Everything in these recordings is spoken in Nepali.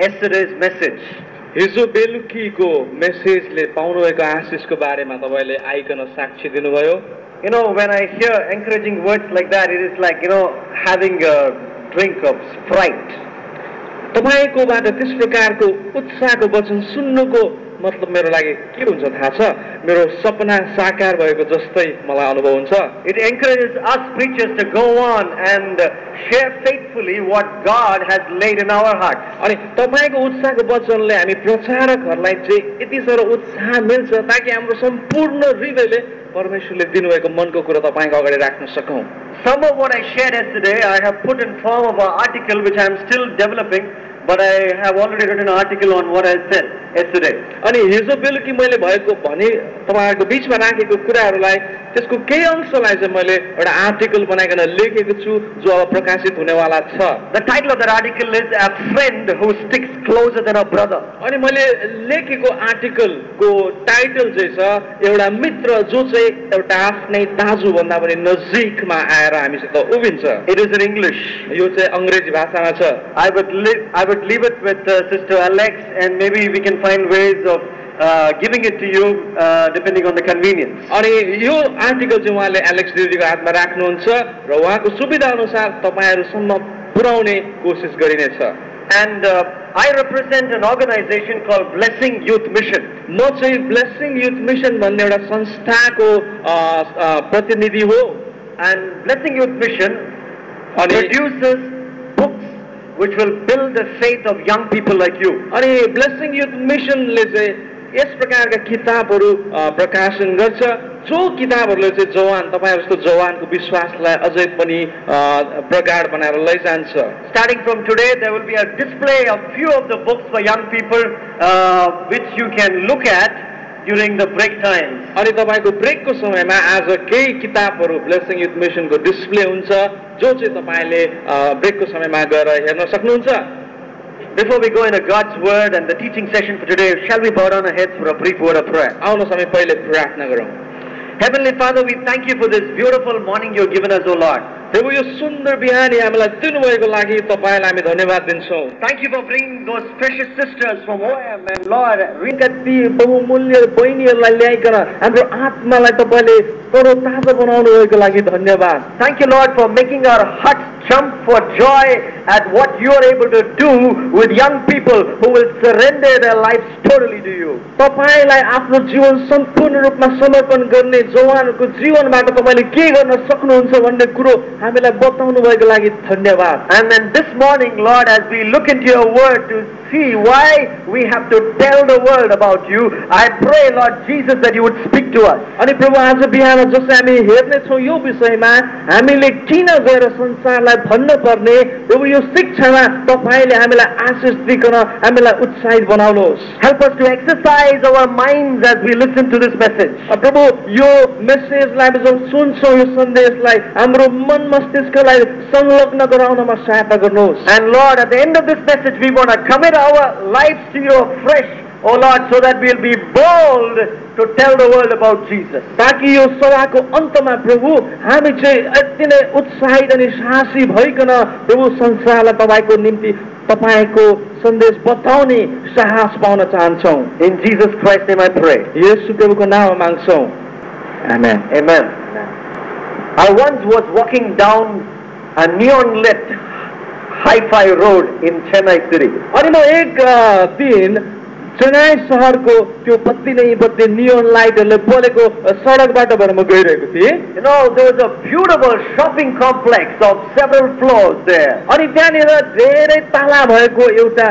yesterday's message. हिजो बेलुकीको मेसेजले पाउनुभएको आशिषको बारेमा तपाईले आइकन साक्षी दिनुभयो. You know, when I hear encouraging words like that, it is like, having a drink of Sprite. तपाईकोबाट त्यस प्रकारको उत्साहको वचन सुन्नुको मतलब मेरो लागि के हुन्छ थाहा छ? मेरो सपना साकार भएको जस्तै मलाई अनुभव हुन्छ. It encourages us preachers to go on and share faithfully what God has laid in our hearts. अनि तपाईको उत्साहको वचनले हामी प्रचारकहरूलाई चाहिँ यति साह्रो उत्साह मिल्छ ताकि हाम्रो सम्पूर्ण हृदयले परमेश्वरले दिनुभएको मनको कुरा तपाईको अगाडि राख्न सकौं. Some of what I shared yesterday, I have put in form of an article which I am still developing, but I have already written an article on what I said yesterday. अनि हिजो बेलुकी मैले भएको भने तपाईहरुको बीचमा राखेको कुराहरुलाई त्यसको केही अंशलाई चाहिँ मैले एउटा आर्टिकल बनाइकन लेखेको छु जो अब प्रकाशित हुनेवाला छ. The title of that article is A Friend Who Sticks Closer Than a Brother. अनि मैले लेखेको आर्टिकलको टाइटल चाहिँ छ एउटा मित्र जो चाहिँ एउटा आफ्नै दाजु भन्दा पनि नजिकमा आएर हामीसित उभिन्छ. It is in English. यो चाहिँ अंग्रेजी भाषामा छ. I would leave it with Sister Alex, and maybe we can find ways of giving it to you depending on the convenience. अनि यो आर्टिकल चाहिँ उहाँले एलेक्स दिदीको हातमा राख्नुहुन्छ र उहाँको सुविधा अनुसार तपाईहरुसम्म पुर्याउने कोसिस गरिनेछ. And I represent an organization called Blessing Youth Mission. म चाहिँ ब्लेसिङ युथ मिशन भन्ने एउटा संस्थाको प्रतिनिधि हो. And Blessing Youth Mission produces books which will build the faith of young people like you. अनि ब्लेसिङ युथ मिशनले चाहिँ यस प्रकारका किताबहरू प्रकाशन गर्छ जो किताबहरूले चाहिँ जवान तपाईहरु जस्तो जवानको विश्वासलाई अझै पनि प्रगाढ बनाएर लैजान्छ. Starting from today, there will be a display of few of the books for young people which you can look at during the break times. अनि तपाईको ब्रेकको समयमा आज केही किताबहरू ब्लेसिङ युथ मिशनको डिस्प्ले हुन्छ जो चाहिँ तपाईले ब्रेकको समयमा गएर हेर्न सक्नुहुन्छ. Before we go into God's word and the teaching session for today, shall we bow down our heads for a brief word of prayer? आउनुहोस् हामी पहिले प्रार्थना गरौँ. Heavenly Father, we thank you for this beautiful morning you have given us, O Lord. प्रभु यो सुन्दर बिहानी हामीलाई दिनुभएको लागि तपाईलाई हामी धन्यवाद दिन्छौँ. Thank you for bringing those precious sisters from OM, and Lord, कति बहुमूल्य बहिनीहरूलाई ल्याइकन हाम्रो आत्मालाई तपाईले तरोताजा बनाउनु भएको लागि धन्यवाद. Thank you, Lord, for making our hearts jump for joy at what you are able to do with young people who will surrender their lives totally to you. तपाईलाई आफ्नो जीवन सम्पूर्ण रूपमा समर्पण गर्ने जवानहरूको जीवनबाट तपाईले के गर्न सक्नुहुन्छ भन्ने कुरो हामीलाई बताउनु भएको लागि धन्यवाद. And then this morning, Lord, as we look into your word to see why we have to tell the world about you, I pray, Lord Jesus, that you would speak to us. अनि प्रभु आज बिहान जसै हामी हेर्ने छौं यो विषयमा हामीले किन गएर संसारलाई भन्नु पर्ने प्रभु यो शिक्षामा तपाईले हामीलाई आशिष दिकन हामीलाई उत्साहित बनाउनुहोस्. Help us to exercise our minds as we listen to this message. प्रभु यो मेसेजलाई जब सुन्छौं यो सन्देशलाई हाम्रो मन मस्तिष्कलाई संलग्न गराउनमा सहायता गर्नुहोस्. And Lord, at the end of this message, we want to commit our lives to you afresh, oh Lord, so that we'll be bold to tell the world about Jesus. ताकि यो सभाको अन्तमा प्रभु हामी चाहिँ यति नै उत्साहित अनि साहसी भइकन प्रभु संसारलाई तपाईको निम्ति तपाईको सन्देश बताउने साहस पाउन चाहन्छौं. In Jesus Christ's name I pray. येशू प्रभुको नाममा माग्छौं. Amen. Amen. I once was walking down a neon lit hi-fi road in Chennai city. अनि म एक दिन चेन्नई शहरको त्यो बत्ती नै बत्ती नियोन लाइटहरुले बलेको सडकबाट भएर म गइरहेको थिएँ. You know, there was a beautiful shopping complex of several floors there. अनि त्यहाँनिर धेरै ताला भएको एउटा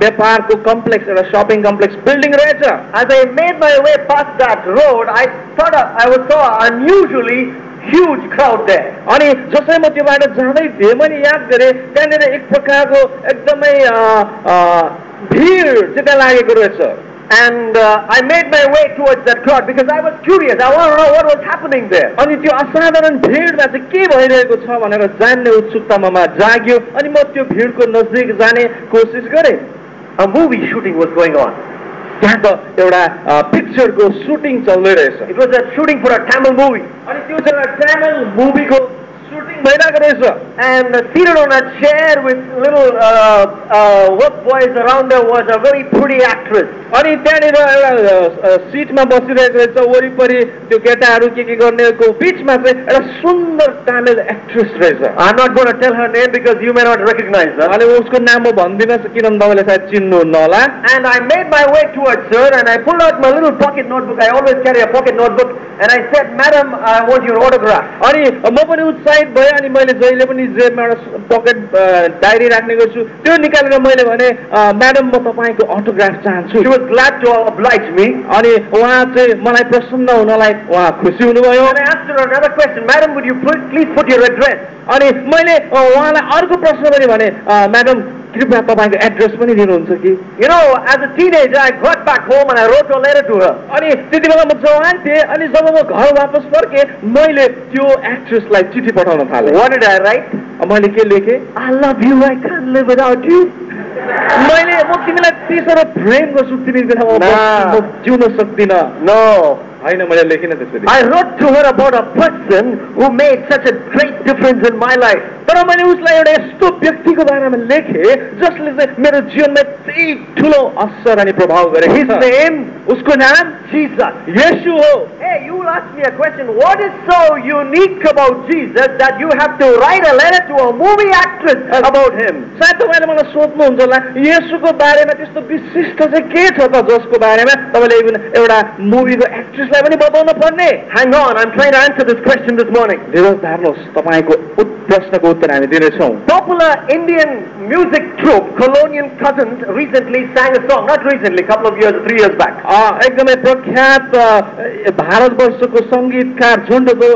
व्यापारको कम्प्लेक्स एउटा शपिङ कम्प्लेक्स बिल्डिङ रहेछ. As I made my way past that road, I saw unusually huge crowd there. अनि जसै म त्योबाट जाँदै थिएँ मैले याद गरेँ त्यहाँनिर एक प्रकारको एकदमै भीड चाहिँ त्यहाँ लागेको रहेछ. And I made my way towards that crowd because I was curious. I want to know what was happening there. अनि त्यो असाधारण भीडमा चाहिँ के भइरहेको छ भनेर जान्ने उत्सुकता ममा जाग्यो. अनि म त्यो भीडको नजिक जाने कोसिस गरेँ. A movie shooting was going on. त्यहाँ त एउटा पिक्चरको सुटिङ चल्दै रहेछ. It was a shooting for a Tamil movie. अनि त्यो चाहिँ एउटा तमिल मुभीको सुटिङ भइरहेको रहेछ And seated on a chair with little work boys around her was a very pretty actress. अनि त्यहाँनिर एउटा सिटमा बसिरहेको रहेछ वरिपरि त्यो केटाहरू के गर्नेको बिचमा चाहिँ एउटा सुन्दर तामिल एक्ट्रेस रहेछ I'm not going to tell her name because you may not recognize her. अनि उसको नाम म भन्दिनँ किनभने तपाईँले सायद चिन्नुहुन्न होला And I made my way towards her and I pulled out my little pocket notebook. I always carry a pocket notebook. And I said, Madam, I want your autograph. अनि म पनि उत्साहित भएँ अनि मैले जहिले पनि जेबमा एउटा पकेट डायरी राख्ने गर्छु त्यो निकालेर मैले भने म्याडम म तपाईँको अटोग्राफ चाहन्छु She was glad to oblige me. अनि उहाँ चाहिँ मलाई प्रसन्न हुनलाई उहाँ खुसी हुनुभयो And I asked her another question. Madam, would you please put your address? अनि मैले उहाँलाई अर्को प्रश्न पनि भने म्याडम कृपया तपाईँको एड्रेस पनि दिनुहुन्छ कि You know, as a teenager, I got back home and I wrote a letter to her. अनि त्यति बेला म जवान थिएँ अनि जब म घर वापस फर्केँ मैले त्यो एक्ट्रेसलाई चिठी पठाउन थालेँ What did I write? मैले के लेखेँ I love you, I can't live without you. मैले म तिमीलाई त्यसरी प्रेम गर्छु तिमी बिना म जिउन सक्दिनँ No. होइन मैले लेखिनँ त्यसरी I wrote to her about a person who made such a great difference in my life. तर मैले उसलाई एउटा यस्तो व्यक्तिको बारेमा लेखेँ जसले चाहिँ मेरो जीवनमा यति ठुलो असर अनि प्रभाव गरेको His छ name, उसको नाम Jesus. येशू हो Hey, you will ask me a question. What is so unique about Jesus that you have to write a letter to a movie actress about him? सायद तपाईँले मलाई सोध्नुहुन्छ होला येशूको बारेमा त्यस्तो विशिष्ट चाहिँ के छ त जसको बारेमा तपाईँले एउटा मुभीको एक्ट्रेसलाई पनि बताउन पर्ने Hang on, I'm trying to answer this question this morning. धीरज धार्नुहोस् तपाईँको प्रश्नको उत्तर हामी दिनेछौँ Popular Indian music troupe, Colonial Cousins, recently sang a song. Not recently, a couple of years, 3 years back. एकदमै प्रख्यात भारतवर्षको सङ्गीतकार झुन्डको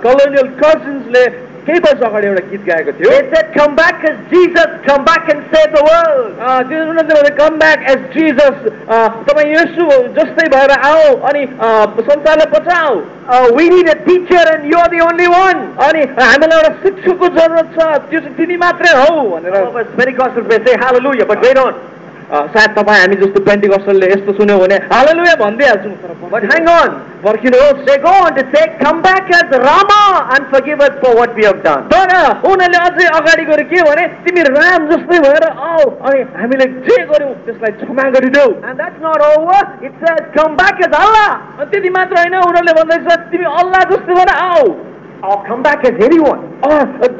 कलोनियल कजिन्सले केही वर्ष अगाडि एउटा गीत गाएको थियो They said, come back as Jesus, come back and save the world. त्यो कम ब्याक एज जिजस तपाईँ येशू जस्तै भएर आओ अनि संसारलाई बचाऊ We need a teacher and you're the only one. अनि हामीलाई एउटा शिक्षकको जरुरत छ त्यो चाहिँ तिमी मात्रै हौ भनेर Some of us Pentecostals may say hallelujah, but wait on. सायद तपाईँ हामी जस्तो पेन्टिकस्टलले यस्तो सुन्यो भने हालेलुया भनिदिइहाल्छौँ But hang on. पर्खिनुहोस् They go on to say, come back as Rama and forgive us for what we have done. तर उनीहरूले अझै अगाडि गएर के भने तिमी राम जस्तै भएर आऊ अनि हामीले जे गर्यौँ त्यसलाई क्षमा गरिदेऊ And that's not over. It says, come back as Allah. अनि त्यति मात्र होइन उनीहरूले भन्दैछ तिमी अल्लाह जस्तै भएर आऊ Or come back as anyone.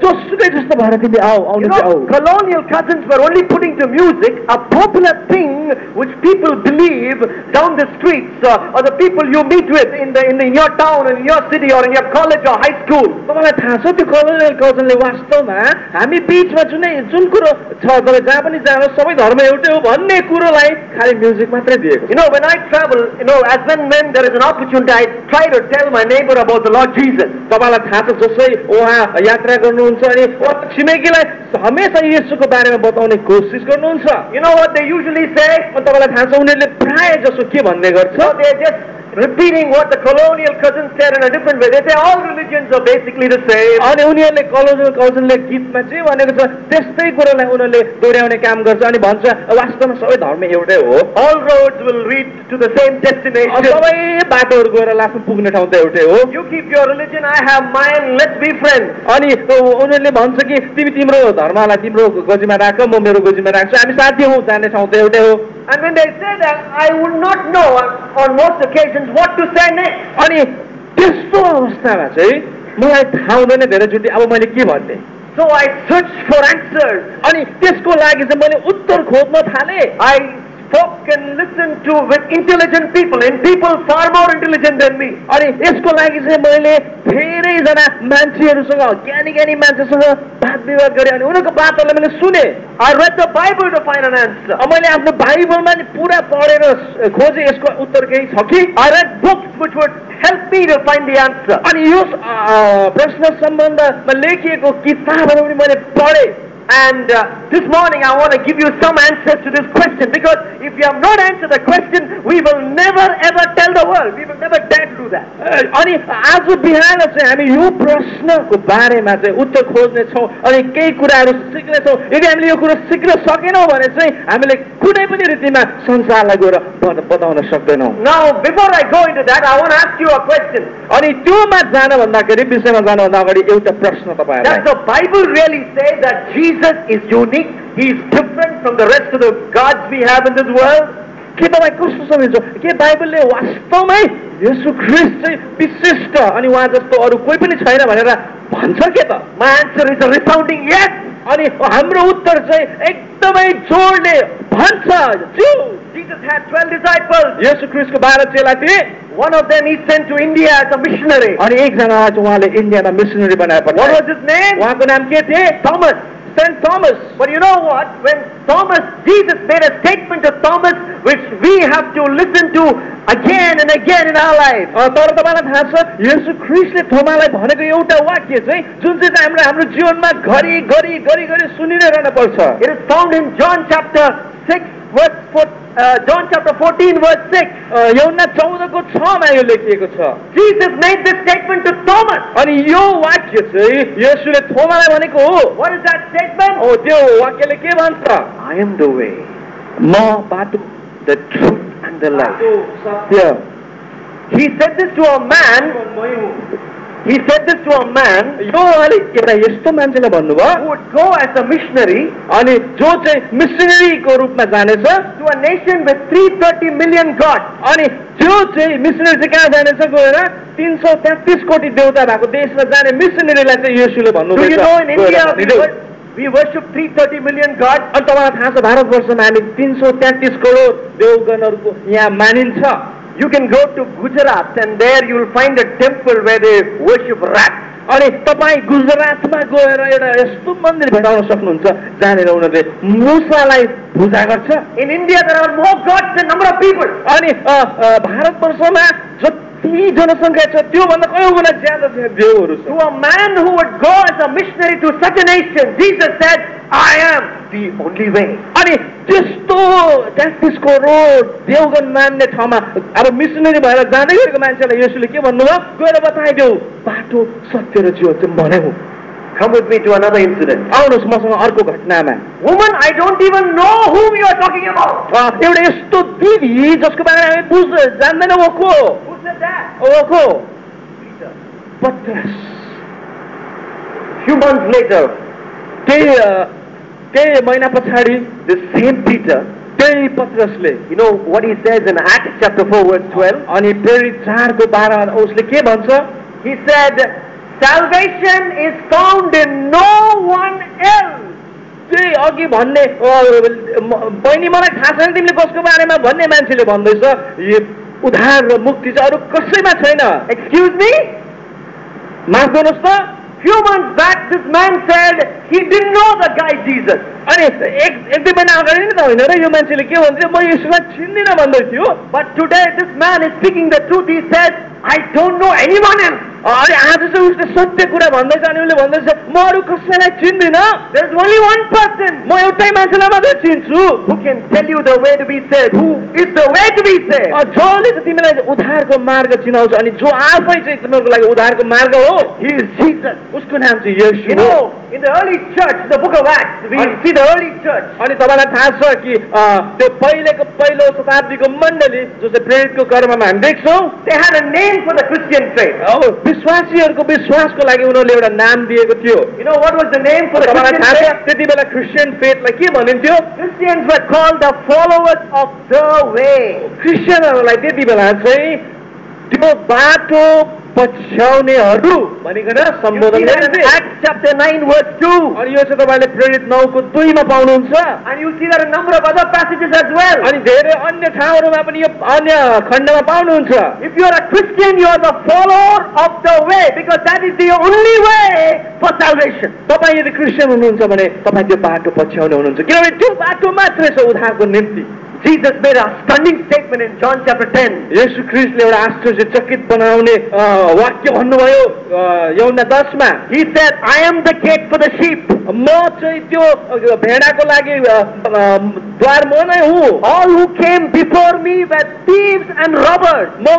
जसुकै जस्तो भएर तिमी आऊ You आउनु know, आऊ colonial cousins were only putting to music a popular thing which people believe down the streets or the people you meet with in your town, in your city or in your college or high school. तपाईँलाई थाहा छ त्यो कलोनियल कजनले वास्तवमा हामी बिचमा जुन कुरो छ तपाईँ जहाँ पनि जानुहोस् सबै धर्म एउटै हो भन्ने कुरोलाई खालि म्युजिक मात्रै दिएको You know, when I travel, as when there is an opportunity, I try to tell my neighbor about the Lord Jesus. तपाईँलाई थाहा छ जसै उहाँ यात्रा गर्नुहुन्छ अनि उहाँ छिमेकीलाई हमेसा येशूको बारेमा बताउने कोसिस गर्नुहुन्छ You know what they usually say? तपाईँलाई थाहा छ उनीहरूले प्राय जसो के भन्ने गर्छ So they're just repeating what the colonial cousins said in a different way. They say all religions are basically the same. अनि उनीहरूले कलोनियल कजनले गीतमा चाहिँ भनेको छ त्यस्तै कुरोलाई उनीहरूले दोहोऱ्याउने काम गर्छ अनि भन्छ वास्तवमा सबै धर्म एउटै हो All roads will lead to the same destination. सबै बाटोहरू गएर लास्टमा पुग्ने ठाउँ त एउटै हो You keep your religion, I have mine, let's be friends. अनि उनीहरूले भन्छ कि तिमी तिम्रो धर्मलाई तिम्रो गोजीमा राख म मेरो गोजीमा राख्छु हामी साथी हौ जाने ठाउँ त एउटै हो And when they say that, I would not know on most occasions what to say next. अनि त्यस्तो अवस्थामा चाहिँ मलाई थाहा हुँदैन धेरैचोटि अब मैले के भन्ने So I searched for answers. अनि त्यसको लागि चाहिँ मैले उत्तर खोज्न थालेँ I spoke and listened to with intelligent people and people far more intelligent than me. अनि यसको लागि चाहिँ मैले धेरैजना मान्छेहरूसँग ज्ञानी मान्छेसँग बात विवाद गरेँ अनि उनीहरूको बातहरूलाई मैले सुने I read the Bible to find an answer. मैले आफ्नो बाइबलमा नि पुरा पढेर खोजेँ यसको उत्तर केही छ कि I read books which would help me to find the answer. अनि यो प्रश्न सम्बन्धमा लेखिएको किताबहरू पनि मैले पढेँ And this morning I want to give you some answers to this question, because if you have not answered the question, we will never ever tell the world. We will never dare to do that. अनि आज बिहान चाहिँ हामी यो प्रश्नको बारेमा चाहिँ उत्तर खोज्ने छौँ अनि केही कुराहरू सिक्ने छौँ। यदि हामीले यो कुरो सिक्न सकेनौँ भने चाहिँ हामीले कुनै पनि रीतिमा संसारलाई गएर बताउन सक्दैनौँ। Now, before I go into that, I want to ask you a question. अनि त्योमा जानभन्दाखेरि विषयमा जानभन्दा अगाडि एउटा प्रश्न तपाईँहरूलाई। Does the Bible really say that Jesus is unique? He is different from the rest of the gods we have in this world? के तपाईँ कस्तो सम्झिन्छ? के बाइबलले वास्तवमै येशू ख्रीष्ट चाहिँ विशिष्ट अनि उहाँ जस्तो अरू कोही पनि छैन भनेर भन्छ के त? My answer is a resounding yes. अनि हाम्रो उत्तर चाहिँ एकदमै जोडले भन्छ Jesus had 12 disciples. येशू ख्रीष्टको 12 चेला थिए। One of them he sent to India as a missionary. अनि एकजनालाई चाहिँ उहाँले इन्डियामा मिसनरी बनाएर पठाए। What was his name? उहाँको नाम के थिए? Thomas. Saint Thomas. But you know what? When Jesus made a statement to Thomas which we have to listen to again and again in our lives. तर तपाईलाई थाहा छ येशू ख्रीष्टले थोमालाई भनेको एउटा वाक्य चाहिँ जुन चाहिँ हाम्रो जीवनमा घरि घरि घरि घरि सुनिनै रहन पर्छ। It is found in John chapter 14 verse 6. यूहन्ना 14 को 6 मा यो लेखिएको छ। Jesus made this statement to Thomas. अनि यो वाक्य चाहिँ येशूले थोमालाई भनेको हो। What is that statement? त्यो वाक्यले के भन्छ? I am the way. म बाटो, the truth and the life. सत्य। He said this to a man. He said this to a man. यो अलिक एउटा यस्तो मान्छेलाई भन्नुभयो who would go as a missionary. अनि जो चाहिँ मिसनरीको रूपमा जानेछ to a nation with 330 million gods. अनि त्यो चाहिँ मिसनरी चाहिँ कहाँ जानेछ गएर 333 कोटी देवता भएको देशमा जाने मिसनरीलाई चाहिँ येशूले भन्नुभयो। Do you know in India we worship 330 million gods? अनि तपाईलाई थाहा छ भारतवर्षमा हामी 333 करोड देवगणहरूको यहाँ मानिन्छ। You can go to Gujarat and there you will find a temple where they worship rats. अनि तपाईँ गुजरातमा गएर एउटा यस्तो मन्दिर भेटाउन सक्नुहुन्छ जहाँनिर उनीहरूले मुसालाई पूजा गर्छ। In India there are more gods than number of people. अनि भारतवर्षमा जति जनसङ्ख्या छ त्योभन्दा कयौँ गुणा ज्यादा देवहरू छ। To a man who would go as a missionary to such a nation, Jesus said, I am the only way. अनि त्यस्तो 33 करोड देवगण मान्ने ठाउँमा अब मिसनरी भएर जाँदै गरेको मान्छेलाई येशूले के भन्नुभयो? गएर बताइदेऊ बाटो सत्य र जीवन चाहिँ म नै हुँ। Come with me to another incident. आउनुहोस् मसँग अर्को घटनामा। Woman, I don't even know whom you are talking about. एउटा यस्तो दिदी जसको बारेमा हामी जान्दैनौँ वो को? Who said that? वो को? Peter. पत्रस। Few months later, केही महिना पछाडि the same Peter, त्यही पत्रसले you know what he says in Acts chapter 4 verse 12? अनि प्रेरित 4 को 12 उसले के भन्छ? He said, salvation is found in no one else. त्यही अघि भन्ने बहिनी मलाई थाहा छैन तिमीले कसको बारेमा भन्ने मान्छेले भन्दैछ यो उद्धार र मुक्ति चाहिँ अरू कसैमा छैन। Excuse me? माफ गर्नुहोस् त। Few months back this man said he didn't know the guy Jesus. अनि एक दुई महिना अगाडि नि त होइन र यो मान्छेले के भन्छ म येशूलाई चिन्दिनँ भन्दै थियो। But today this man is speaking the truth. He said, I don't know anyone else. अनि आज चाहिँ उसले सत्य कुरा भन्दैछ अनि उसले भन्दैछ म अरू कसैलाई चिन्दिनँ। There's only one person म एउटै मान्छेलाई मात्रै चिन्छु who can tell you the way to be saved. Who is the way to be saved? जसले चाहिँ तिमीलाई उद्धारको मार्ग चिनाउँछ अनि जो आफै चाहिँ तिमीहरूको लागि उद्धारको मार्ग हो He is Jesus. उसको नाम चाहिँ येशू You हो। know, in the early church, the book of Acts, we see the early church. अनि तपाईलाई थाहा छ कि त्यो पहिलो शताब्दीको मण्डली जो चाहिँ प्रेरितको कर्ममा हामी देख्छौँ They had a name for the Christian faith. विश्वासीहरूको विश्वासको लागि उनीहरूले एउटा नाम दिएको थियो। You know what was the name for the तपाईलाई Christian थाहा छ faith? त्यति बेला क्रिस्चियन फेथलाई के भनिन्थ्यो? Christians were called the followers of the way. क्रिस्चियनहरूलाई त्यति बेला चाहिँ त्यो बाटो पछ्याउनेहरू भनिकन सम्बोधन गरिन्थे। Acts chapter 9 verse 2. अनि यो चाहिँ तपाईले प्रेरित 9 को 2 मा पाउनुहुन्छ। And you see that a number of other passages as well. अनि धेरै अन्य ठाउँहरुमा पनि यो अन्य खण्डमा पाउनुहुन्छ। If you are a Christian, you are the follower of the way, because that is the only way for salvation. तपाई यदि क्रिस्चियन हुनुहुन्छ भने तपाई त्यो बाटो पछ्याउने हुनुहुन्छ किनभने त्यो बाटो मात्रै छ उद्धारको निम्ति। Jesus made a stunning statement in John chapter 10. येशू ख्रीष्टले एउटा आश्चर्यचकित बनाउने वाक्य भन्नुभयो यूहन्ना 10 मा। He said, I am the gate for the sheep. म चाहिँ त्यो भेडाको लागि द्वार म नै हुँ। All who came before me were thieves and robbers. म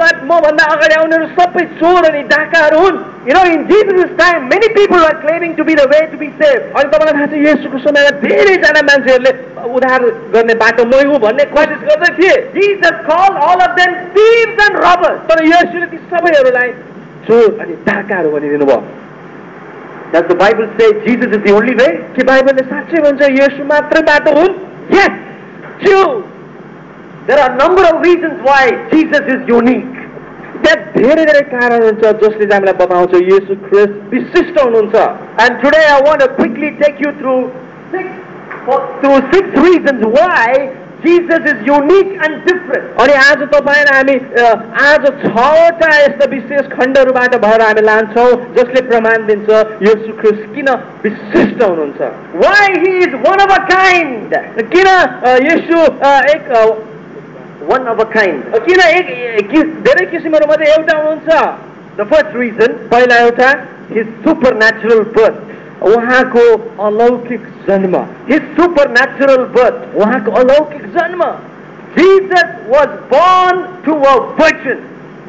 भन्दा अगाडि आउनेहरू सबै चोर अनि डाकाहरू हुन्। You know, in Jesus' time, many people were claiming to be the way to be saved. अनि तपाईलाई थाहा छ येशूको समयमा धेरैजना मान्छेहरूले उद्धार गर्ने बाटो मै हुँ भन्ने कोसिस गर्दै थिए। Jesus called all of them thieves and robbers. तर येशूले ती सबैहरूलाई चोर अनि डाकाहरू भनिदिनु भयो। Does the Bible say Jesus is the only way? के बाइबलले साँच्चै भन्छ येशू मात्रै बाटो हुन्? Yes. True. There are a number of reasons why Jesus is unique. त्यहाँ धेरै कारण हुन्छ जसले हामीलाई बताउँछ येशू ख्रीष्ट विशिष्ट हुनुहुन्छ। And today I want to quickly take you through six reasons why Jesus is unique and different. अनि आज तपाईलाई हामी आज 6वटा यस्ता विशेष खण्डहरूबाट भएर हामी लान्छौँ जसले प्रमाण दिन्छ येशू ख्रीष्ट किन विशिष्ट हुनुहुन्छ। Why he is one of a kind. किन येशू एक one of a kind. किन एक धेरै किसिमहरू मध्ये एउटा हुनुहुन्छ। The first reason, पहिला एउटा his supernatural birth. उहाँको अलौकिक जन्म। His supernatural birth. उहाँको अलौकिक जन्म। Jesus was born to a virgin.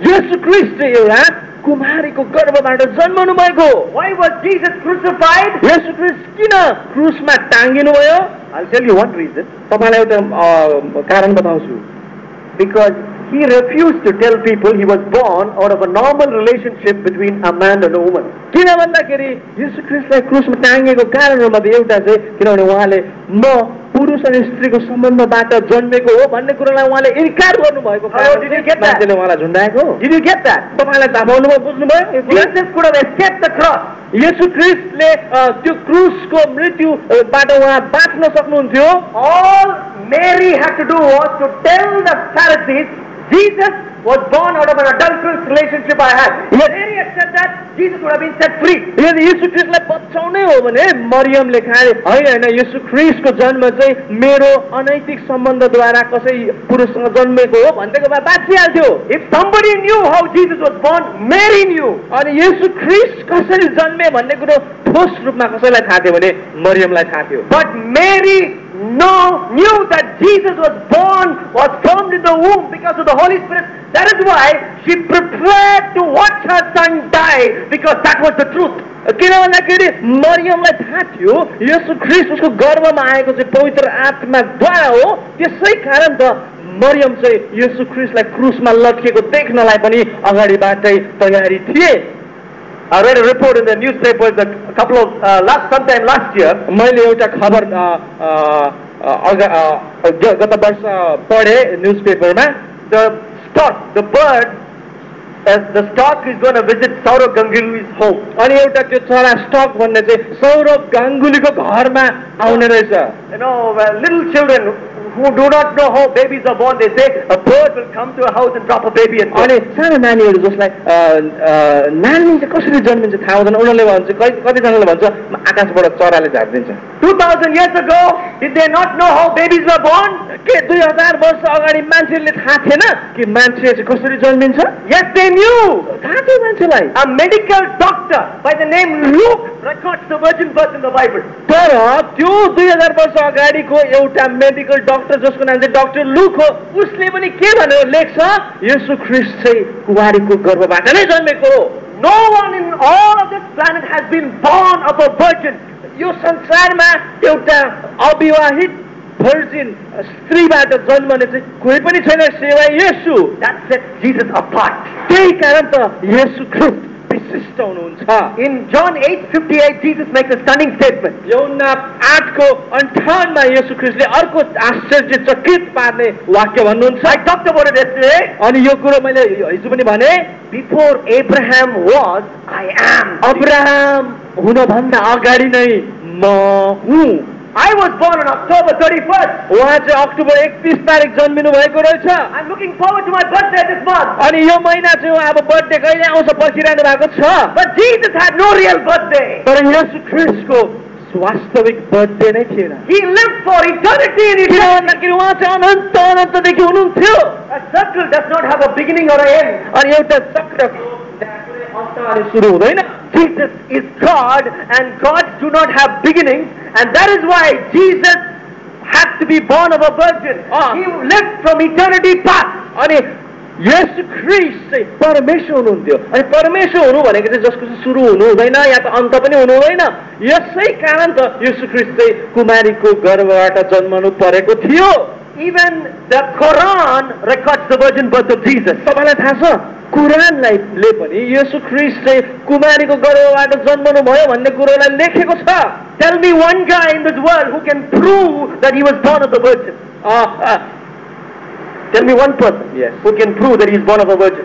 येशू ख्रीष्ट एउटा कुमारीको गर्भबाट जन्मनु भएको। Why was Jesus crucified? येशू ख्रीष्ट किन क्रुसमा टाँगिनु भयो? I'll tell you one reason. तपाईलाई एउटा कारण बताउँछु। Because he refused to tell people he was born out of a normal relationship between a man and a woman. किन भन्दाखेरि येशू ख्रीष्टलाई क्रुसमा टाँगेको कारणहरूमध्ये एउटा चाहिँ किनभने उहाँले म पुरुष अनि स्त्रीको सम्बन्धबाट जन्मेको हो भन्ने कुरालाई उहाँले इन्कार गर्नुभएको कारण मान्छेले उहाँलाई झुन्डाएको। Did you get that? तपाईलाई थाहा पाउनुभयो, बुझ्नुभयो? Jesus could have escaped the cross. येशू ख्रीष्टले त्यो क्रुसको मृत्युबाट उहाँ बाँच्न सक्नुहुन्थ्यो। All Mary had to do was to tell the Pharisees, Jesus was born out of an adulterous relationship I had. If Mary had said that, Jesus would have been set free. यदि येशू ख्रीष्टलाई बचाउनै हो भने मरियमले खाए होइन येशू ख्रीष्टको जन्म चाहिँ मेरो अनैतिक सम्बन्धद्वारा कसै पुरुषसँग जन्मेको हो भन्दैको भए बाँचिहाल्थ्यो। If somebody knew how Jesus was born, Mary knew. अनि येशू ख्रीष्ट कसरी जन्मे भन्ने कुरो ठोस रूपमा कसैलाई थाहा थियो भने मरियमलाई थाहा थियो। But Mary knew that Jesus was formed in the womb because of the Holy Spirit. That is why she prepared to watch her son die, because that was the truth. किन भन्दाखेरि मरियमलाई थाहा थियो येशू ख्रीष्ट उसको गर्भमा आएको चाहिँ पवित्र आत्माद्वारा हो। त्यसै कारण त मरियम चाहिँ येशू ख्रीष्टलाई क्रुसमा लटकेको देख्नलाई पनि अगाडिबाटै तयारी थिए। I read a report in the newspapers a couple of sometime last year. मैले एउटा खबर गत वर्ष पढे न्युजपेपरमा। The bird, the stork is going to visit Saurav Ganguly's home. अनि एउटा त्यो चरा स्टक भन्ने चाहिँ सौरभ गाङ्गुलीको घरमा आउने रहेछ। You know, little children who do not know how babies are born, they say a bird will come to a house and drop a baby and go. अनि सानो नानीहरू जसलाई नानी चाहिँ कसरी जन्मिन्छ थाहा हुँदैन उनीहरूले भन्छ कतिजनाले भन्छ आकाशबाट चराले झारिदिन्छ। 2000 years ago, did they not know how babies were born? के 2000 वर्ष अगाडि मान्छेले थाहा थिएन कि मान्छे चाहिँ कसरी जन्मिन्छ? Yes, they knew. थाहा थियो मान्छेलाई। A medical doctor by the name Luke records the virgin birth in the Bible. तर त्यो 2000 वर्ष अगाडिको एउटा मेडिकल डाक्टर जसको नाम चाहिँ डाक्टर लुक हो उसले पनि के भनेर लेख्छ येशू ख्रीष्ट चाहिँ कुमारीको गर्भबाट नै जन्मेको हो। No one in all of this planet has been born of a virgin. यो संसारमा एउटा अविवाहित भर्जिन स्त्रीबाट जन्मने चाहिँ कोही पनि छैन सिवाय येशू। That sets Jesus apart. त्यही कारण त येशू ख्रीष्ट विशिष्ट हुनुहुन्छ। In John 8:58, Jesus makes a stunning statement. यूहन्ना 8:58 मा येशू ख्रीष्टले अर्को आश्चर्यचकित पार्ने वाक्य भन्नुहुन्छ। I talked about it yesterday. अनि यो कुरो मैले हिजो पनि भने Before Abraham was, I am. Abraham हुनभन्दा अगाडि नै म हुँ। I was born on October 31st. उहाँ चाहिँ अक्टोबर 31 तारिक जन्मिनु भएको रहेछ। I'm looking forward to my birthday this month. अनि यो महिना चाहिँ अब बर्थडे कहिले आउँछ पर्खिरहनु भएको छ। But Jesus had no real birthday. तर येशू ख्रीष्टको वास्तविक बर्थडे नै थिएन। He lived for eternity and किन eternity. भन्दाखेरि उहाँ चाहिँ अनन्त अनन्तदेखि हुनुहुन्थ्यो। A circle does not have a beginning or an end. अनि एउटा चक्रको अन्त अनि सुरु हुँदैन। Jesus is God and gods do not have beginnings, and that is why Jesus had to be born of a virgin. He lived from eternity past. अनि येशू ख्रीष्ट चाहिँ परमेश्वर हुनुहुन्थ्यो। अनि परमेश्वर हुनु भनेको चाहिँ जसको चाहिँ सुरु हुनु हुँदैन या त अन्त पनि हुनु हुँदैन। यसै कारण त येशू ख्रीष्ट चाहिँ कुमारीको गर्भबाट जन्मनु परेको थियो। Even the Quran records the virgin birth of Jesus. तपाईलाई थाहा छ कुरानले पनि येशू ख्रीष्ट चाहिँ कुमारीको गर्भबाट जन्मनु भयो भन्ने कुरोलाई लेखेको छ। Tell me one guy in this world who can prove that he was born of the virgin. Tell me one person who can prove that he is born of a virgin.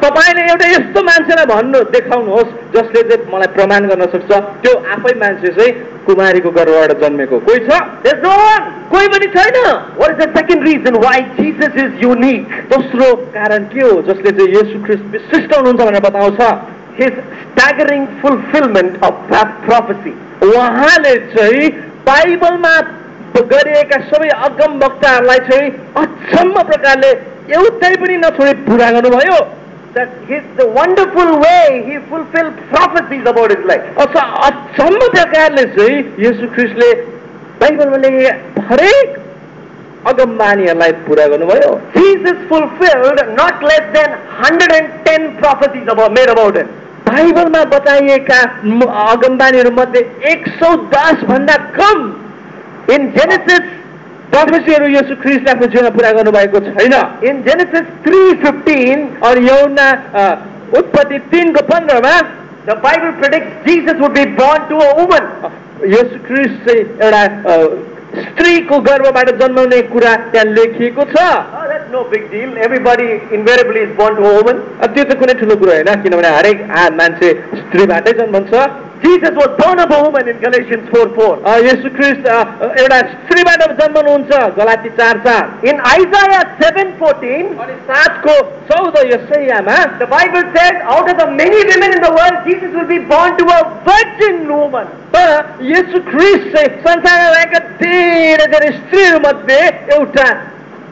तपाईले एउटा यस्तो मान्छेलाई भन्नु देखाउनुहोस् जसले चाहिँ मलाई प्रमाण गर्न सक्छ त्यो आफै मान्छे चाहिँ कुमारीको गर्भबाट जन्मेको कोही छ? There's no one. कोही पनि छैन। What is the second reason why Jesus is unique? दोस्रो कारण के हो जसले चाहिँ येशू ख्रीष्ट विशिष्ट हुनुहुन्छ भनेर बताउँछ? His staggering fulfillment of prophecy. उहाँले चाहिँ बाइबलमा गरिएका सबै अगम वक्ताहरूलाई चाहिँ अचम्म प्रकारले एउटै पनि नछोडी पुरा गर्नुभयो। That the wonderful way he fulfilled prophecies about his life. अचम्म प्रकारले चाहिँ येशू ख्रीष्टले बाइबलमा लेखेका हरेक अगम बानीहरूलाई पुरा गर्नुभयो। Jesus fulfilled not less than 110 prophecies made about him. बाइबलमा बताइएका अगमबानीहरू मध्ये 110 भन्दा कम in Genesis प्रोफेसीहरू येशू ख्रीष्टले आफ्नो जीवनमा पुरा गर्नुभएको छैन। In Genesis 3:15 और यूहन्ना उत्पत्ति 3:15 मा the Bible predicts Jesus would be born to a woman. येशू ख्रीष्ट चाहिँ एउटा स्त्रीको गर्भबाट जन्माउने कुरा त्यहाँ लेखिएको छ। That's no big deal. Everybody invariably is born to a woman. त्यो त कुनै ठुलो कुरा होइन किनभने हरेक मान्छे स्त्रीबाटै जन्मन्छ। Jesus was born of a woman in Galatians 4:4. येशू ख्रीष्ट एउटा स्त्रीबाट जन्मनुहुन्छ गलाती 4:4। In Isaiah 7:14 अनि 7:14 यशायामा the Bible says out of the many women in the world Jesus will be born to a virgin woman. तर येशू ख्रीष्ट चाहिँ संसारमा रहेका धेरै धेरै स्त्रीहरूमध्ये एउटा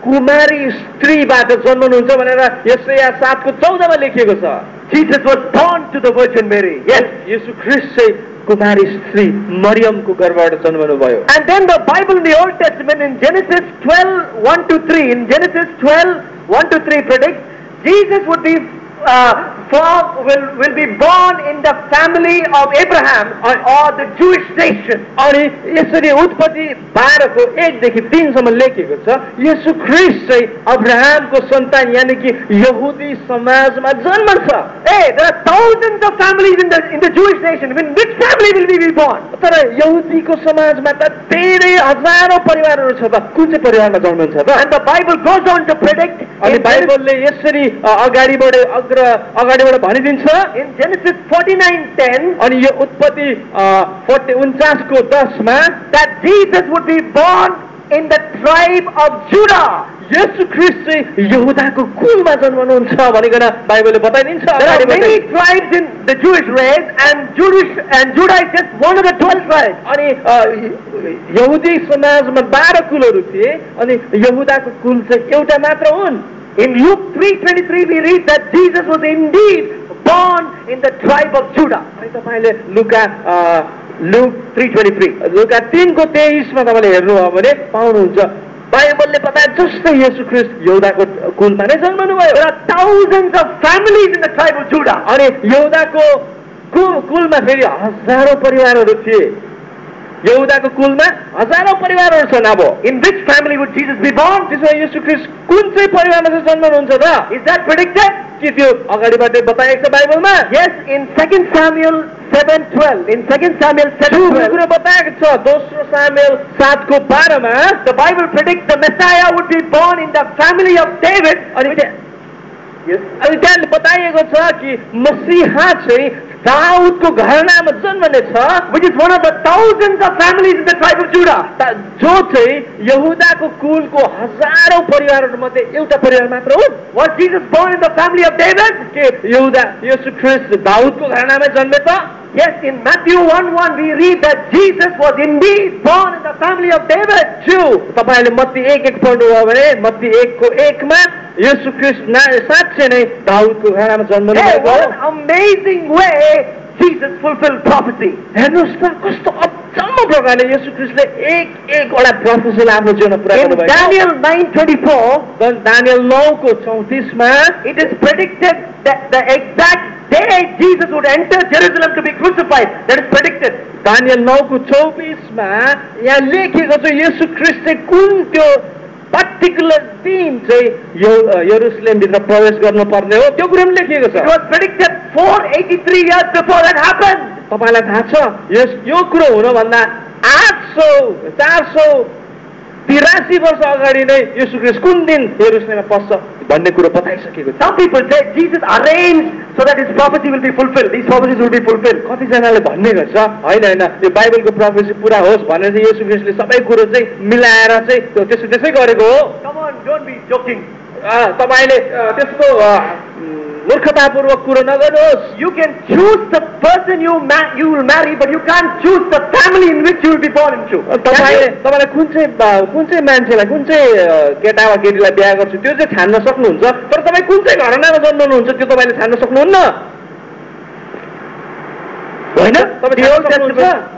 कुमारी स्त्रीबाट जन्मनुहुन्छ भनेर यशाया 7:14 मा लेखिएको छ। Jesus was born to the Virgin Mary. Yes, येशू ख्रीष्ट चाहिँ कुमारी स्त्री मरियमको गर्भबाट जन्मनु भयो। And then the Bible in the Old Testament in Genesis 12:1-3 in Genesis 12:1-3 predicts Jesus would be will be born in the family of Abraham or the Jewish nation. अनि यसरी उत्पत्ति 12:1 देखि 3 सम्म लेखिएको छ येशू ख्रीष्ट चाहिँ अब्राहमको सन्तान यानी कि यहुदी समाजमा जन्मन्छ। Hey, there are thousands of families in the Jewish nation. In which family will we be born? तर यहुदीको समाजमा त धेरै हजारौं परिवारहरू छ त कुन चाहिँ परिवारमा जन्मन्छ त? And the Bible goes on to predict अनि बाइबलले यसरी अगाडिबाट भनिदिन्छ in Genesis 49:10 अनि यो उत्पत्ति 49:10 मा that Jesus would be born in the tribe of Judah. येशू ख्रीष्ट चाहिँ यहुदाको कुलमा जन्मनुहुन्छ भनिकन बाइबलले बताइदिन्छ। There are many tribes in the Jewish race and Judah is just one of the 12 tribes. अनि यहुदी समाजमा 12 कुलहरू थिए अनि यहुदाको कुल चाहिँ एउटा मात्र हुन्। In Luke 3:23 we read that Jesus was indeed born in the tribe of Judah. अनि तपाईले Luke 3:23 लुका 3:23 मा तपाईले हेर्नु हो भने पाउनुहुन्छ बाइबलले बताए जस्तै येशू ख्रीष्ट यहुदाको कुलमा नै जन्मनु भयो। There are thousands of families in the tribe of Judah. अनि यहुदाको कुलमा फेरि हजारौं परिवारहरू थिए। यहुदाको कुलमा हजारौं परिवारहरू छन्। अब in which family would Jesus be born? त्यसो येशू ख्रीष्ट कुन चाहिँ परिवारमा चाहिँ जन्मनुहुन्छ त? Is that predicted? के त्यो अगाडिबाटै बताएको छ बाइबलमा? Yes, in 2 Samuel 7:12. In 2 Samuel 7:12 कुरा बताएको छ। दोस्रो सामुएल 7:12 मा the Bible predicts the Messiah would be born in the family of David. अनि त्यहाँ बताइएको छ कि मसीहा चाहिँ दाउदको घरानामा जन्मने छ, which is one of the thousands of families in the tribe of Judah. जो चाहिँ यहुदाको कुलको हजारौं परिवारहरूमध्ये एउटा परिवार मात्र हो। Was Jesus born in the family of David? के यहुदा येशू ख्रीष्ट दाउदको घरानामा जन्मे त? Yes, in Matthew 1:1 we read that Jesus was indeed born in the family of David. तपाईले मत्ती 1:1 पढ्नुभयो भने मत्ती 1:1 मा येशू ख्रीष्ट साँच्चै नै दाउदको घरानामा जन्मनु Hey, भएको what हो। an amazing way Jesus fulfilled prophecy. हेर्नुस् त कस्तो अचम्म प्रकारले येशू ख्रीष्टले एक-एकवटा प्रोफेसीलाई आफ्नो जीवनमा पुरा In गर्नुभएको। Daniel 9:24, दानियल 9:34 मा it is predicted that the exact day Jesus would enter Jerusalem to be crucified. That is predicted. Daniel 9:24 मा यहाँ लेखेको छ येशू ख्रीष्ट चाहिँ कुन त्यो पर्टिकुलर दिन चाहिँ यरुसलेम भित्र प्रवेश गर्नुपर्ने हो त्यो कुरा पनि लेखिएको It छ। was predicted 483 years before that happened. तपाईलाई थाहा छ यो कुरो हुनुभन्दा 483 वर्ष अगाडि नै येशू ख्रीष्ट कुन दिन यरुसलेममा पस्छ भन्ने कुरो बताइसकेको छ। Some people say Jesus arranged so that his prophecy will be fulfilled. These prophecies will be fulfilled. कतिजनाले भन्ने गर्छ हैन यो बाइबलको प्रोफेसी पुरा होस् भनेर चाहिँ येशू ख्रीष्टले सबै कुरो चाहिँ मिलाएर चाहिँ त्यसै गरेको हो। Come on, don't be joking. तपाईले त्यसको मूर्खतापूर्वक कुरो नगर्नुहोस्। You can choose the person you will marry, but you can't choose the family in which you will be born into. तपाईले कुन चाहिँ मान्छेलाई कुन चाहिँ केटा वा केटीलाई बिहा गर्छु त्यो चाहिँ छान्न सक्नुहुन्छ, तर तपाईँ कुन चाहिँ घरानामा जन्मनुहुन्छ त्यो तपाईँले छान्न सक्नुहुन्न होइन।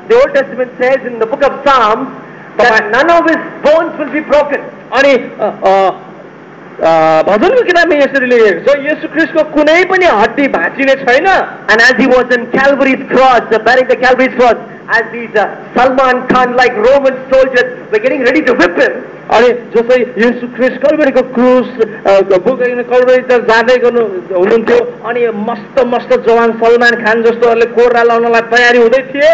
The Old Testament says in the book of Psalms that none of his bones will be broken. अनि भजनको किताबमा यसरी लेखेको छ येशू ख्रीष्टको कुनै पनि हड्डी भाँचिने छैन। And as he was in Calvary's cross, bearing the Calvary's cross, as these Salman Khan like Roman soldiers were getting ready to whip him, अनि जसै येशू ख्रीष्ट कल्भरीको क्रुस बोकेर कल्भरीतिर जाँदै हुनुहुन्थ्यो अनि मस्त मस्त जवान सलमान खान जस्तोहरूले कोर्रा लाउनलाई तयारी हुँदै थिए।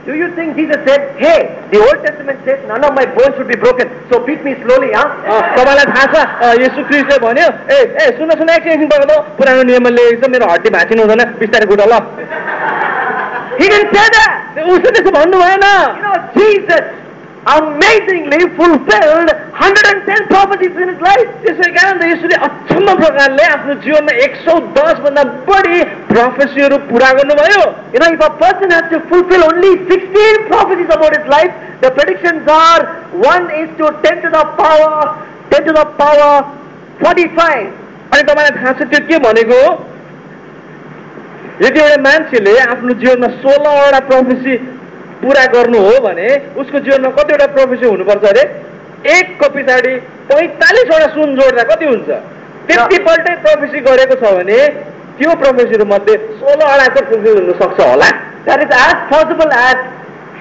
do you think Jesus said, hey, the Old Testament says none of my bones should be broken, so beat me slowly, huh? तपाईलाई थाहा छ येशू ख्रीष्टले भन्यो ए सुन एकछिन पर्खिनु पुरानो नियममा लेखेको छ मेरो हड्डी भाँचिनु हुँदैन बिस्तारै गुटा ल। He didn't say that. उसले त्यसो भन्नु भएन। You know, Jesus amazingly fulfilled 110 prophecies in his life. त्यसै कारण त यसले अचम्म प्रकारले आफ्नो जीवनमा 110 भन्दा बढी प्रोफेसीहरू पुरा गर्नुभयो। You know, if a person has to fulfill only 16 prophecies about his life, the predictions are 1:10 to the power 45. अनि तपाईलाई थाहा छ त्यो के भनेको हो? यदि एउटा मान्छेले आफ्नो जीवनमा 16वटा प्रोफेसी पुरा गर्नु हो भने उसको जीवनमा कतिवटा प्रोफेसी हुनुपर्छ अरे? एकको पछाडि 45वटा सुन जोड्दा कति हुन्छ? त्यतिपल्टै प्रोफेसी गरेको छ भने त्यो प्रोफेसीहरु मध्ये 16वटा चाहिँ फुलफिल हुन सक्छ होला। That is as possible as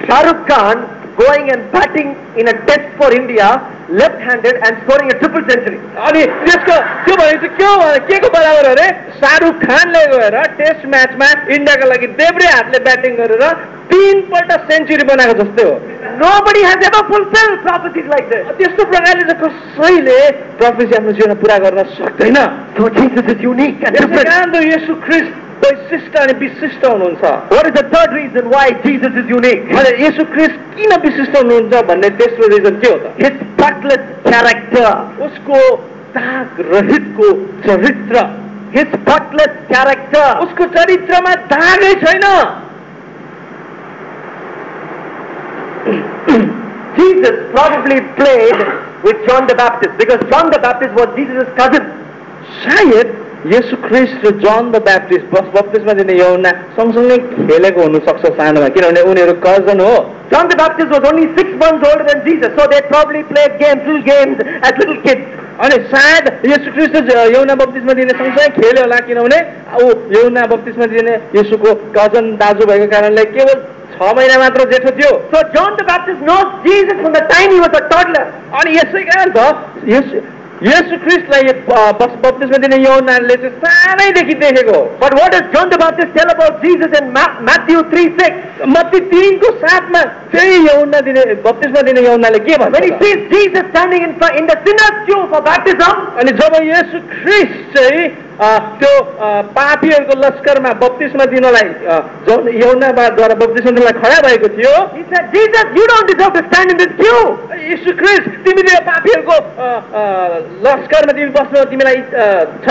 Shah Rukh Khan going and batting in a test for India left-handed and scoring a triple century. अनि त्यसको त्यो भनेको चाहिँ के को बराबर अरे? शाहरुख खानले गएर टेस्ट म्याचमा इन्डियाको लागि देब्रे हातले ब्याटिङ गरेर 3 पल्ट सेन्चुरी बनाएको जस्तै हो। Nobody has ever fulfilled prophecies like this. त्यस्तो प्रकारले चाहिँ कसैले प्रोफेसी आफ्नो जीवनमा पुरा गर्न सक्दैन। So Jesus is unique and different. त्यसैकारण त येशू ख्रीष्ट वैशिष्ट अनि विशिष्ट हुनुहुन्छ। What is the third reason why Jesus is unique? अनि येशू ख्रीष्ट किन विशिष्ट हुनुहुन्छ भन्ने तेस्रो रिजन के हो त? His spotless character. उसको दाग रहितको चरित्र। His spotless character. उसको चरित्रमा दागै छैन। Jesus probably played with John the Baptist because John the Baptist was Jesus' cousin. सायद येशू ख्रीष्ट र जन द ब्याप्टिस्ट बप्तिस्मा दिने यूहन्ना सँगसँगै खेलेको हुन सक्छ सानोमा किनभने उनीहरू कजन हो। John the Baptist was only 6 months older than Jesus, so they probably played little games as little kids. अनि सायद येशू ख्रीष्ट यूहन्ना बप्तिस्मा दिने सँगसँगै खेल्यो होला किनभने यूहन्ना बप्तिस्मा दिने येशूको कजन दाजु भएको कारणले केवल 6 महिना मात्र जेठो थियो। So John the Baptist knows Jesus from the time he was a toddler. अनि यसै कारण त येशू ख्रीष्टलाई बप्तिस्मा दिने यूहन्नाले चाहिँ सानैदेखि देखेको। But what does John the Baptist tell about Jesus in Matthew 3:6? Matthew 3:7 मा फेरि यूहन्ना दिने बप्तिस्मा दिने यूहन्नाले के भन्छ? When he sees Jesus standing in the sinner's queue for baptism, अनि जब येशू ख्रीष्ट चाहिँ त्यो पापीहरूको लस्करमा बप्तिस्मा दिनलाई यौनाद्वारा बप्तिस्मा दिनलाई खडा भएको थियो। He said, Jesus, you don't deserve to stand in this queue. यीशु ख्रीष्ट तिमीले पापीहरूको लस्करमा तिमी बस्नु तिमीलाई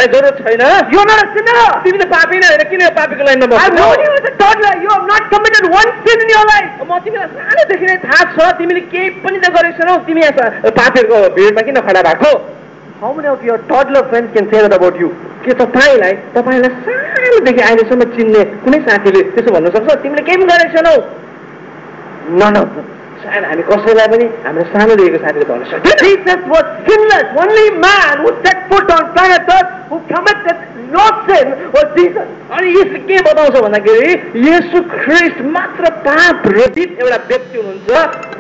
जरुरत छैन। You're not a sinner. तिमी त पापी नै होइन, किन पापीको लाइनमा I've बस्छौ? known you as a toddler. You have not committed one sin in your life. म तिमीलाई सानोदेखि नै थाहा छ तिमीले केही पनि त गरेको छैनौ, तिमी पापीहरूको भिडमा किन खडा भएको? How many of your toddler friends can say that about you? के तपाईँलाई सानोदेखि अहिलेसम्म चिन्ने कुनै साथीले त्यसो भन्न सक्छ तिमीले केही पनि गरेको छैनौ? None of them. सायद हामी कसैलाई पनि हाम्रो सानोदेखिको साथीले भन्न सक्दैन। Jesus was sinless. Only man who set foot on planet Earth who committed no sin was Jesus. अनि यसले के बताउँछ भन्दाखेरि येशू ख्रीष्ट मात्र पाप रहित एउटा व्यक्ति हुनुहुन्छ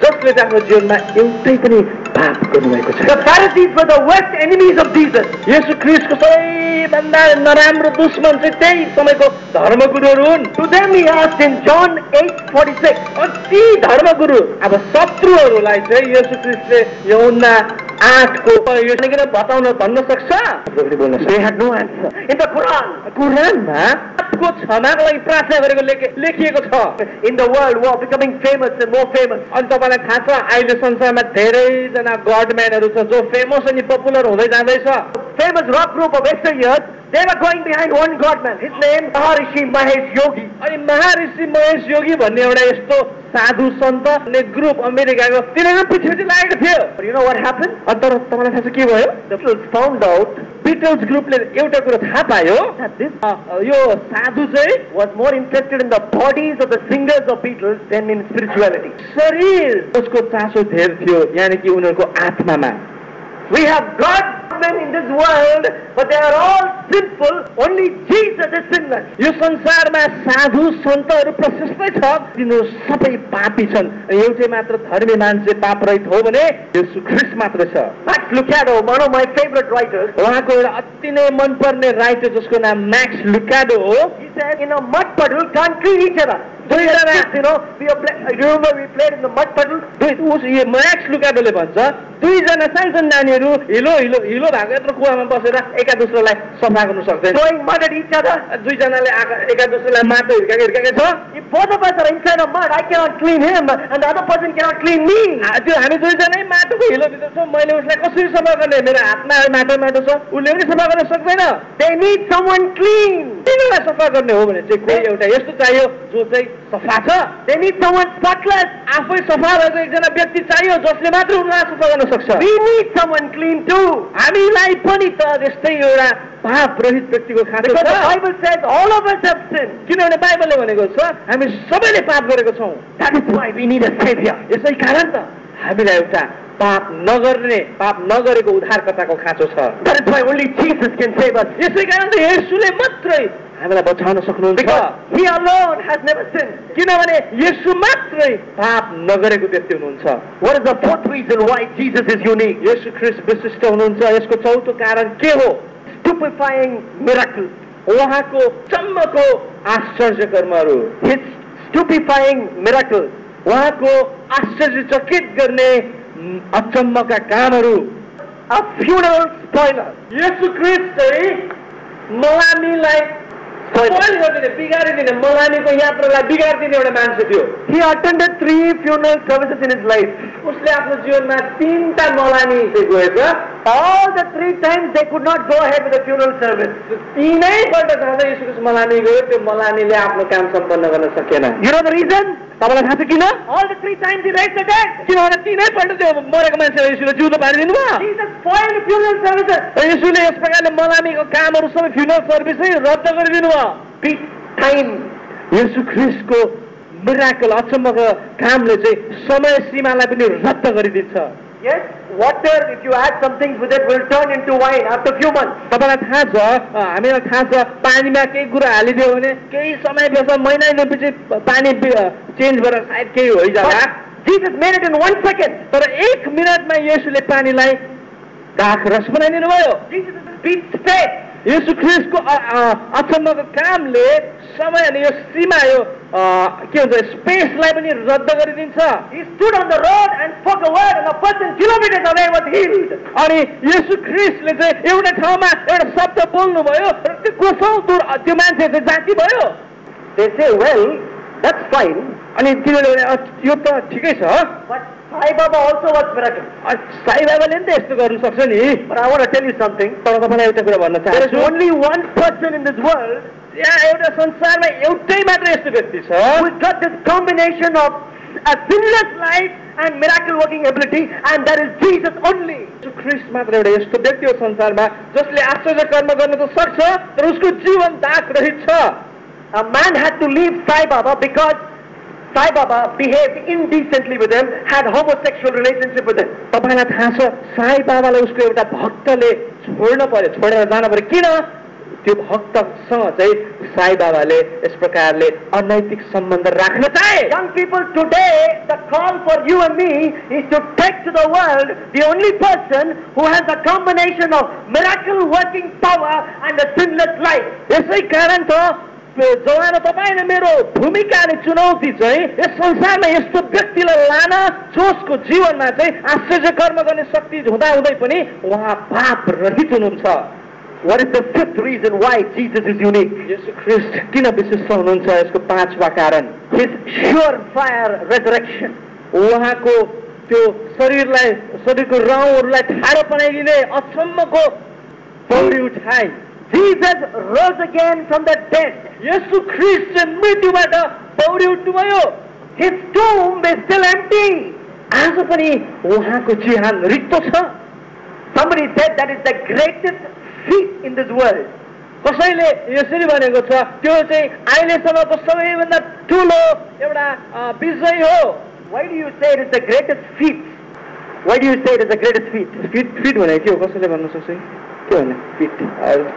जसले चाहिँ आफ्नो जीवनमा एउटै पनि पाप गर्नुभएको छैन। The Pharisees were the worst enemies of Jesus. येशू ख्रीष्टको सबैभन्दा नराम्रो दुश्मन चाहिँ त्यही समयको धर्मगुरुहरू हुन्। To them he asked in John 8:46. अनि ती धर्मगुरु अब शत्रुहरूलाई चाहिँ येशू ख्रीष्टले यूहन्ना 8को यो किन बताउन भन्न सक्छ? They had no answer. In the Quran, कुरानमा पापको क्षमाको लागि प्रार्थना गरेको लेखिएको छ। in the world who are becoming famous and more famous. अनि तपाईँलाई थाहा छ अहिले संसारमा धेरैजना गडम्यानहरू छ जो फेमस अनि पपुलर हुँदै जाँदैछ। Famous rock group of yesteryears, they were going behind one godman. His name Maharishi Mahesh Yogi. अनि महर्षि महेश योगी भन्ने एउटा यस्तो साधु सन्त ग्रुप अमेरिकाको तिनीहरू पछि लागेको थियो। But you know what happened? अनि तर तपाईँलाई थाहा छ के भयो? The Beatles found out Beatles ग्रुपले एउटा कुरो थाहा पायो that this यो साधु चाहिँ was more interested in the bodies of the singers of Beatles than in spirituality. शरीर उसको चासो धेर थियो यानी कि उनीहरूको आत्मामा। We have godmen in this world, but they are all sinful. Only Jesus is sinless. यो संसारमा साधु सन्तहरू प्रशस्तै छ, तिनीहरू सबै पापी छन्। एउटै मात्र धर्मी मान्छे पाप रहित हो भने येशू ख्रीष्ट मात्र छ। Max Lucado, one of my favorite writers, उहाँको एउटा अति नै मनपर्ने राइटर जसको नाम म्याक्स लुकाडो हो। he said, in a mud puddle can't clean each other. Remember we played in the mud puddle? Max लुकाडोले भन्छ दुईजना सानसानो नानीहरू हिलो हिलो हिलो भएको यत्रो कुवामा बसेर एका दोस्रोलाई सफा गर्नु सक्दैन। Throwing mud at each other. दुईजनाले एका दोस्रोलाई माटो हिर्काएकै छ। If both of us are inside of mud, I cannot clean him, and the other person cannot clean me. त्यो हामी दुईजनै माटोको हिलोभित्र छौँ, मैले उसलाई कसरी सफा गर्ने? मेरो हातमा माटो माटो छ, उसले पनि सफा गर्न सक्दैन। They need someone clean. तिनीलाई सफा गर्ने हो भने चाहिँ कोही एउटा यस्तो चाहियो जो चाहिँ सफा छ। They need someone spotless. आफै सफा भएको एकजना व्यक्ति चाहियो जसले मात्र उनीलाई सफा गर्न सक्छ। We need someone clean too. हामीलाई पनि त त्यस्तै एउटा पाप रहित व्यक्तिको खाँचो Because the छ। Bible says all of us have sinned. किनभने बाइबलले भनेको छ हामी सबैले पाप गरेको छौँ। That is why we need a savior. यसै कारण त हामीलाई एउटा पाप नगरेको उद्धारकर्ताको खाँचो छ। That is why only Jesus can save us. यसै कारण त येशूले मात्रै हामीलाई बचाउन सक्नुहुन्छ। Because he alone has never sinned. किनभने येशू मात्रै पाप नगरेको व्यक्ति हुनुहुन्छ। What is the fourth reason why Jesus is unique? येशू ख्रीष्ट विशिष्ट हुनुहुन्छ। यसको चौथो कारण के हो? Stupefying miracles. उहाँको चम्मको आश्चर्य कर्महरू। His stupefying miracles. उहाँको आश्चर्यचकित गर्ने अचम्मका कामहरू। A funeral spoiler. येशू ख्रीष्ट चाहिँ मलामीलाई स्पोइल गरिदिने बिगारिदिने मलामीको यात्रालाई बिगारिदिने एउटा मान्छे थियो। He attended 3 funeral services in his life. उसले आफ्नो जीवनमा 3टा मलामी चाहिँ गएछ। All the 3 times they could not go ahead with the funeral service. 3पल्ट जाँदा येशू ख्रीष्ट मलामी गयो, त्यो मलामीले आफ्नो काम सम्पन्न गर्न सकेन। You know the reason? तपाईँलाई थाहा छ किन? All the 3 times he raised the dead. किनभने 3पल्ट त्यो मरेको मान्छेलाई येशूले जिउँदो पारिदिनु भयो। Jesus spoiled the funeral services. येशूले यस प्रकारले मलामीको कामहरू सबै फ्युनरल सर्भिसै रद्द गरिदिनु भयो। Peace time. येशू ख्रीष्टको मिराकल अचम्मको कामले चाहिँ समय सीमालाई पनि रद्द गरिदिन्छ। Yes, water, if you add some things with it, will turn into wine after a few months. तपाईँलाई थाहा छ, हामीलाई थाहा छ पानीमा केही कुरा हालिदियो भने केही समयपछि महिनापछि पानी चेन्ज भएर सायद केही होइजाला। Jesus made it in 1 second. तर 1 मिनटमा येशूले पानीलाई दाख रस बनाइदिनु भयो। Jesus is speech faith. येशू ख्रीष्टको अचम्मको कामले समय अनि यो सीमा यो के भन्छ स्पेसलाई पनि रद्द गरिदिन्छ. He stood on the road and spoke a word and a person kilometers away was healed. अनि येशू ख्रीष्टले चाहिँ एउटा ठाउँमा एउटा शब्द बोल्नुभयो र त्यो कोसौँ दूर त्यो मान्छे चाहिँ जाति भयो. They say, well, that's fine. अनि तिनीहरूले यो त ठिकै छ. But Sai Baba also was miracle. Sai बाबाले नि त यस्तो गर्नु सक्छ नि. But I want to tell you something. तर तपाईँलाई एउटा कुरा भन्न There is चाहन्छु. only one person in this world यहाँ एउटा संसारमा एउटै मात्र यस्तो व्यक्ति छ who's got this combination of a sinless life and miracle working ability, and that is Jesus only. ख्रीष्ट मात्र एउटा यस्तो व्यक्ति हो संसारमा जसले आश्चर्य कर्म गर्न त सक्छ तर उसको जीवन दाग रहित छ. A man had to leave Sai Baba because Sai Baba behaved indecently with him, had homosexual relationship with him. तपाईलाई थाहा छ साई बाबालाई उसको एउटा भक्तले छोड्न पर्यो, छोडेर जान पर्यो. किन? त्यो भक्तसँग चाहिँ साई बाबाले यस प्रकारले अनैतिक सम्बन्ध राख्न चाहे. Young people today, the call for you and me is to take to the world the only person who has a combination of miracle working power and a sinless life. यसै कारण त जवान तपाईँ र मेरो भूमिका अनि चुनौती चाहिँ यस संसारमा यस्तो व्यक्तिलाई लान जसको जीवनमा चाहिँ आश्चर्य कर्म गर्ने शक्ति हुँदाहुँदै पनि उहाँ पाप रहित हुनुहुन्छ. What is the fifth reason why Jesus is unique? येशू ख्रीष्ट किन विशिष्ट हुनुहुन्छ? यसको पाँचवा कारण His surefire resurrection. उहाँको त्यो शरीरको रौँहरूलाई ठाडो बनाइदिने अचम्मको पौडी उठाइ. Jesus rose again from the dead. येशू ख्रीष्ट चाहिँ मृत्युबाट पौडी उठ्नुभयो. His tomb is still empty. आज पनि उहाँको चिहान रित्तो छ. Somebody said that is the greatest feat in this world. कसैले यसरी भनेको छ त्यो चाहिँ अहिलेसम्मको सबैभन्दा ठुलो एउटा विजय हो. Why do you say it is the greatest feat? Why do you say it is the greatest feat? Fit भने के हो? कसैले भन्न सक्छ के भने fit?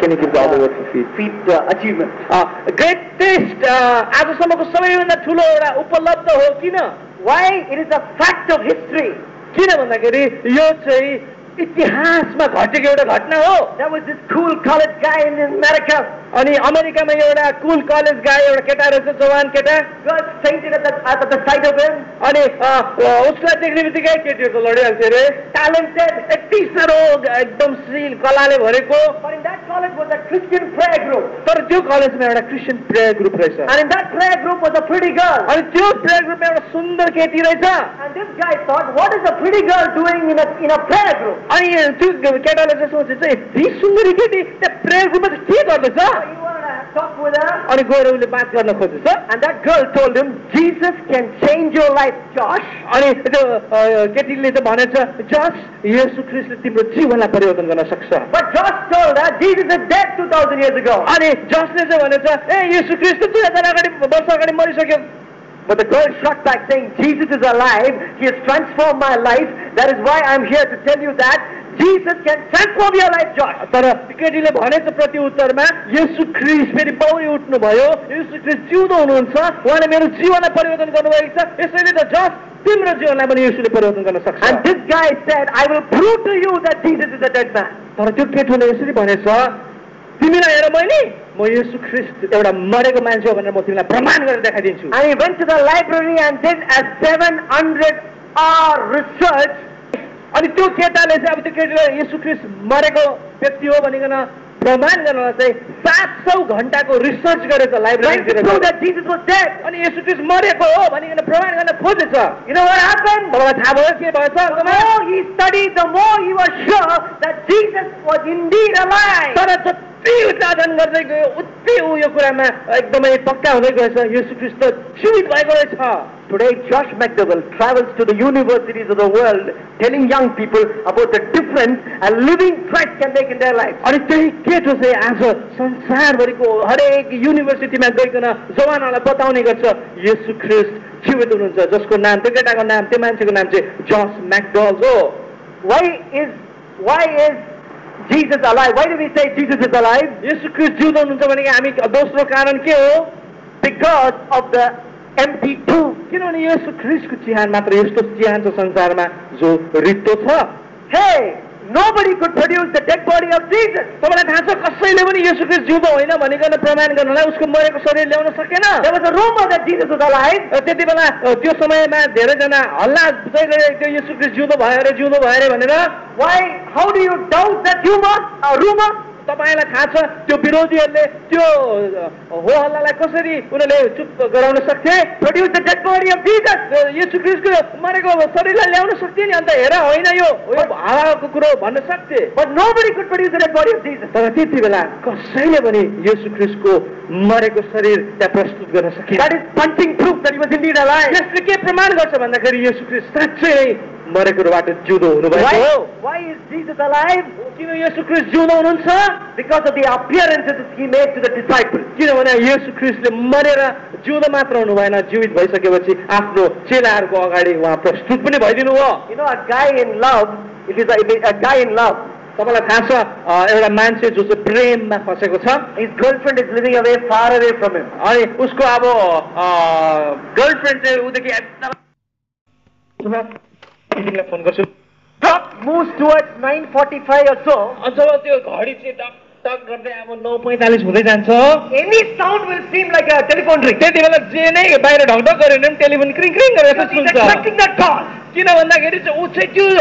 Can you give the other word for feet? Feat achievement. Greatest आजसम्मको सबैभन्दा ठुलो एउटा उपलब्ध हो. किन? Why? It is a fact of history. किन भन्दाखेरि यो चाहिँ इतिहासमा घटेको एउटा घटना हो. There was this cool college guy in America. अनि अमेरिकामा एउटा कुल कलेज गाए एउटा केटा रहेछ, जवान केटा. Girls fainted at the sight of him. अनि उसलाई देख्ने बित्तिकै केटीहरू त लडिहाल्थ्यो अरे. Talented. यति साह्रो एकदम श्रील कलाले भरेको. But in that college was a Christian prayer group. तर त्यो कलेजमा एउटा क्रिस्चियन प्रेयर ग्रुप रहेछ. And in that prayer group was a pretty girl. अनि त्यो प्रेयर ग्रुपमा एउटा सुन्दर केटी रहेछ. And this guy thought, what is a pretty girl doing in a prayer group? अनि त्यो केटाले चाहिँ सोचे चाहिँ यति सुन्दरी केटी त्यहाँ प्रेयर ग्रुपमा चाहिँ के गर्दैछ? You want to talk with her? अनि गएर उसले बात गर्न खोजेछ. And that girl told him, Jesus can change your life, Josh. अनि त्यो केटीले चाहिँ भनेछ जस येशू ख्रीष्टले तिम्रो जीवनलाई परिवर्तन गर्न सक्छ. But Josh told her, Jesus is dead 2000 years ago. अनि जसले चाहिँ भनेछ ए येशू ख्रीष्ट 2000 वर्ष अगाडि मरिसक्यो. But the girl shot back saying, Jesus is alive. He has transformed my life. That is why I'm here to tell you that Jesus can transform your life, Josh. तर केटीले भनेछ प्रति उत्तरमा येशू ख्रीष्ट फेरि पौडी उठ्नु भयो. येशू ख्रीष्ट जिउँदो हुनुहुन्छ. उहाँले मेरो जीवनलाई परिवर्तन गर्नुभएको छ. यसैले त जस तिम्रो जीवनलाई पनि येशूले परिवर्तन गर्न सक्छ. And this guy said, I will prove to you that Jesus is a dead man. तर त्यो केटोले यसरी भनेछ तिमीलाई हेर मैले म येशू ख्रीष्ट एउटा मरेको मान्छे हो भनेर म तिमीलाई प्रमाण गरेर देखाइदिन्छु. And he went to the library and did a 700-hour research. अनि त्यो केटाले चाहिँ अब त्यो केटीले येशू ख्रीष्ट मरेको व्यक्ति हो भनिकन प्रमाण गर्नलाई चाहिँ 700 घण्टाको रिसर्च गरेछ लाइब्रेरीतिर. To prove that Jesus was dead. अनि येशू ख्रीष्ट मरेको हो भनिकन प्रमाण गर्न खोजेछ. You know what happened? तपाईँलाई थाहा भयो के भएछ? The more he studied, the more he was sure that Jesus was indeed alive. तर जति उच्चारण गर्दै गयो उति यो कुरामा एकदमै पक्का हुँदै गएछ येशू ख्रीष्ट जीवित भएको रहेछ. Today, Josh McDowell travels to the universities of the world telling young people about the difference a living Christ can make in their lives. अनि त्यही केटो चाहिँ आज संसारभरिको हरेक युनिभर्सिटीमा गइकन जवानहरूलाई बताउने गर्छ येशू ख्रीष्ट जीवित हुनुहुन्छ. जसको नाम त्यो केटाको नाम त्यो मान्छेको नाम चाहिँ जस म्याकडल हो. Why is Jesus alive? Why do we say Jesus is alive? येशू ख्रीष्ट जिउँदो हुनुहुन्छ भने हामी दोस्रो कारण के हो? Because of the empty tomb. किनभने येशू ख्रीष्टको चिहान मात्र यस्तो चिहान छ संसारमा जो रित्तो छ. Hey, Nobody could produce the dead body of Jesus. तपाईँलाई थाहा छ कसैले पनि येशू ख्रीष्ट जिउँदो होइन भनिकन प्रमाण गर्नलाई उसको मरेको शरीर ल्याउन सकेन। There was a rumor that Jesus was alive. त्यति बेला त्यो समयमा धेरैजना हल्ला चाहिँ गरे त्यो येशू ख्रीष्ट जिउँदो भयो अरे भनेर। Why? How do you doubt that rumor? तपाईलाई थाहा छ त्यो विरोधीहरूले त्यो हो हल्लालाई कसरी उनीहरूले चुप गराउन सक्थे? Produce the dead body of Jesus. येशू ख्रीष्टको मरेको शरीरलाई ल्याउन सक्थे नि। अन्त हेर होइन यो हावाको कुरो भन्न सक्थे। But nobody could produce the dead body of Jesus. तर त्यति बेला कसैले पनि येशू ख्रीष्टको मरेको शरीर त्यहाँ प्रस्तुत गर्न सकेन। That is punching proof that he was indeed alive. यसले के प्रमाण गर्छ भन्दाखेरि येशू ख्रीष्ट साँच्चै नै मरेकोबाट जिउँदो हुनुभएको हो। Why is Jesus alive? किन येशू ख्रीष्ट जिउँदो हुनुहुन्छ? Because of the appearances he made to the disciples. किनभने येशू ख्रीष्टले मरेर जिउँदो मात्र हुनु भएन, जीवित भइसकेपछि आफ्नो चेलाहरूको अगाडि उहाँ प्रस्तुत पनि भइदिनु भयो। You know, a guy in love, if he's a guy in love, तपाईलाई थाहा छ एउटा मान्छे जो चाहिँ प्रेममा फसेको छ, his girlfriend is living away, far away from him. अनि उसको अब गर्लफ्रेन्ड चाहिँ उदेखि तिमीलाई फोन गर्छु। Clock moves towards 9:45 or so. जब त्यो घडी चाहिँ टक टक गर्दै अब 9:45 हुँदै जान्छ, Any sound will seem like a telephone ring. त्यति बेला जे नै बाहिर ढकढक गऱ्यो भने पनि टेलिफोन क्रिङ क्रिङ गरेर Because he's सुन्छ। expecting that call. किन भन्दाखेरि चाहिँ ऊ चाहिँ त्यो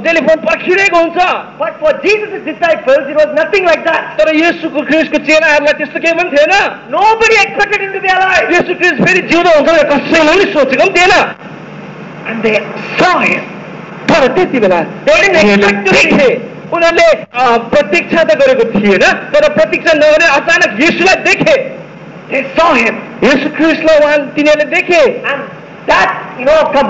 टेलिफोन पर्खिरहेको हुन्छ। But for Jesus' disciples, it was nothing like that. तर येशूको ख्रीष्टको चेलाहरूलाई त्यस्तो केही पनि थिएन। Nobody expected him to be alive. येशू ख्रीष्ट फेरि जिउँदो हुन्छ भनेर कसैले पनि सोचेको पनि थिएन। And they saw him. तर त्यति बेला उनीहरूले प्रतीक्षा त गरेको थिएन, तर प्रतीक्षा नगरे अचानक येशूलाई देखे। They saw him. येशू ख्रीष्टलाई उहाँ तिनीहरूले देखे। And that,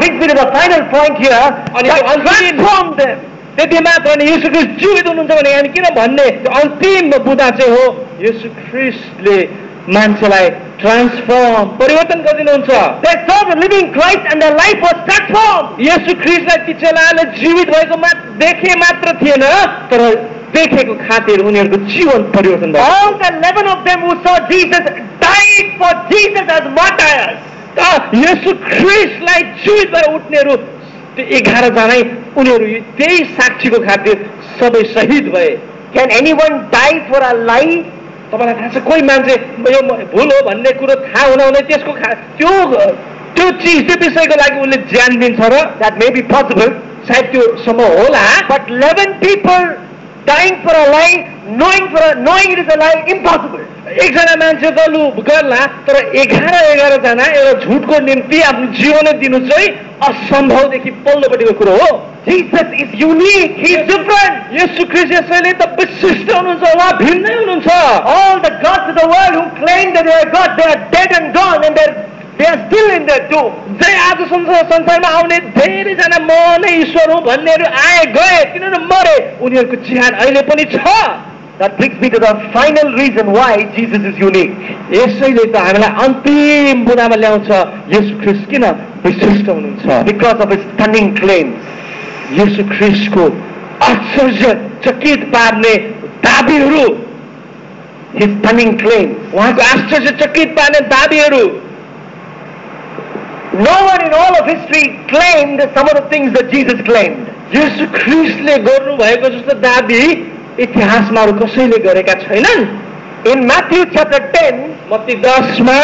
brings me to the final point here. अनि That transformed them. त्यति मात्र होइन, येशू ख्रीष्ट जीवित हुनुहुन्छ भने हामी किन भन्ने अन्तिम बुदा चाहिँ हो येशू ख्रीष्टले मान्छेलाई ट्रान्सफर्म परिवर्तन गरिदिनुहुन्छ। They saw the living Christ and their life was transformed. येशू ख्रीष्टलाई ती चेलाहरूले जीवित भएको देखे मात्र थिएन, तर देखेको खातिर उनीहरूको जीवन परिवर्तन भयो। All the 11 of them who saw Jesus died for Jesus as martyrs. येशू ख्रीष्टलाई जीवित भएर उठ्नेहरू 11 जनै उनीहरू त्यही साक्षीको खातिर सबै शहीद भए। Can anyone die for a lie? तपाईलाई थाहा छ कोही मान्छे यो भुल हो भन्ने कुरो थाहा हुँदै त्यसको त्यो चिज त्यो विषयको लागि उसले ज्यान दिन्छ र? That may be possible. सायद त्यो सम्भव होला। But 11 people dying for a lie, knowing it is a lie, impossible. एकजना मान्छे त लु गर्ला, तर 11 जना एउटा झुटको निम्ति आफ्नो जीवनै दिनु चाहिँ असम्भवदेखि पल्लोपट्टिको कुरो हो। Jesus is unique. He is different. येशू ख्रीष्ट यसैले त विशिष्ट हुनुहुन्छ, उहाँ भिन्नै हुनुहुन्छ। All the gods of the world who claim that they are God, they are dead and gone, and they are still in their tomb. जै आज संसारमा आउने धेरैजना म नै ईश्वर हुँ भन्नेहरू आए गए, तिनीहरू मरे, उनीहरूको चिहान अहिले पनि छ। That brings me to the final reason why Jesus is unique. यसैले त हामीलाई अन्तिम बुदामा ल्याउँछ येशू ख्रीष्ट किन विशिष्ट हुनुहुन्छ। Because of his stunning claims. येशू ख्रीष्टको आश्चर्यचकित पार्ने दाबीहरू, his stunning claims. उहाँको आश्चर्यचकित पार्ने दाबीहरू। No one in all of history claimed some of the things that Jesus claimed. येशू ख्रीष्टले गर्नु भएको जस्तो दाबी इतिहासमा अरू कसैले गरेका छैनन्। In Matthew chapter 10, मत्ती 10 मा,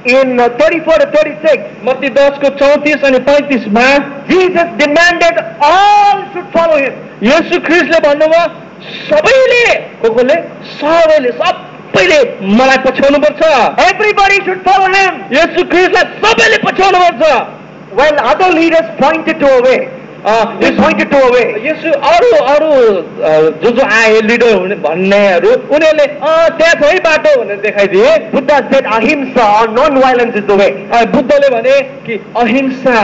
in 34 to 36, मत्ती 10 को 34 अनि 35 मा Jesus demanded all should follow him. येशू ख्रीष्टले भन्नुभयो सबैले मलाई पछ्याउनु पर्छ। Everybody should follow him. येशू ख्रीष्टलाई सबैले पछ्याउनु पर्छ। While other leaders pointed to a way. They pointed to a way. यसो अरू जो आए लिडर हुने भन्नेहरू उनीहरूले त्यहाँ छ है बाटो भनेर देखाइदिए। Buddha said ahimsa or non-violence is the way. बुद्धले भने कि अहिंसा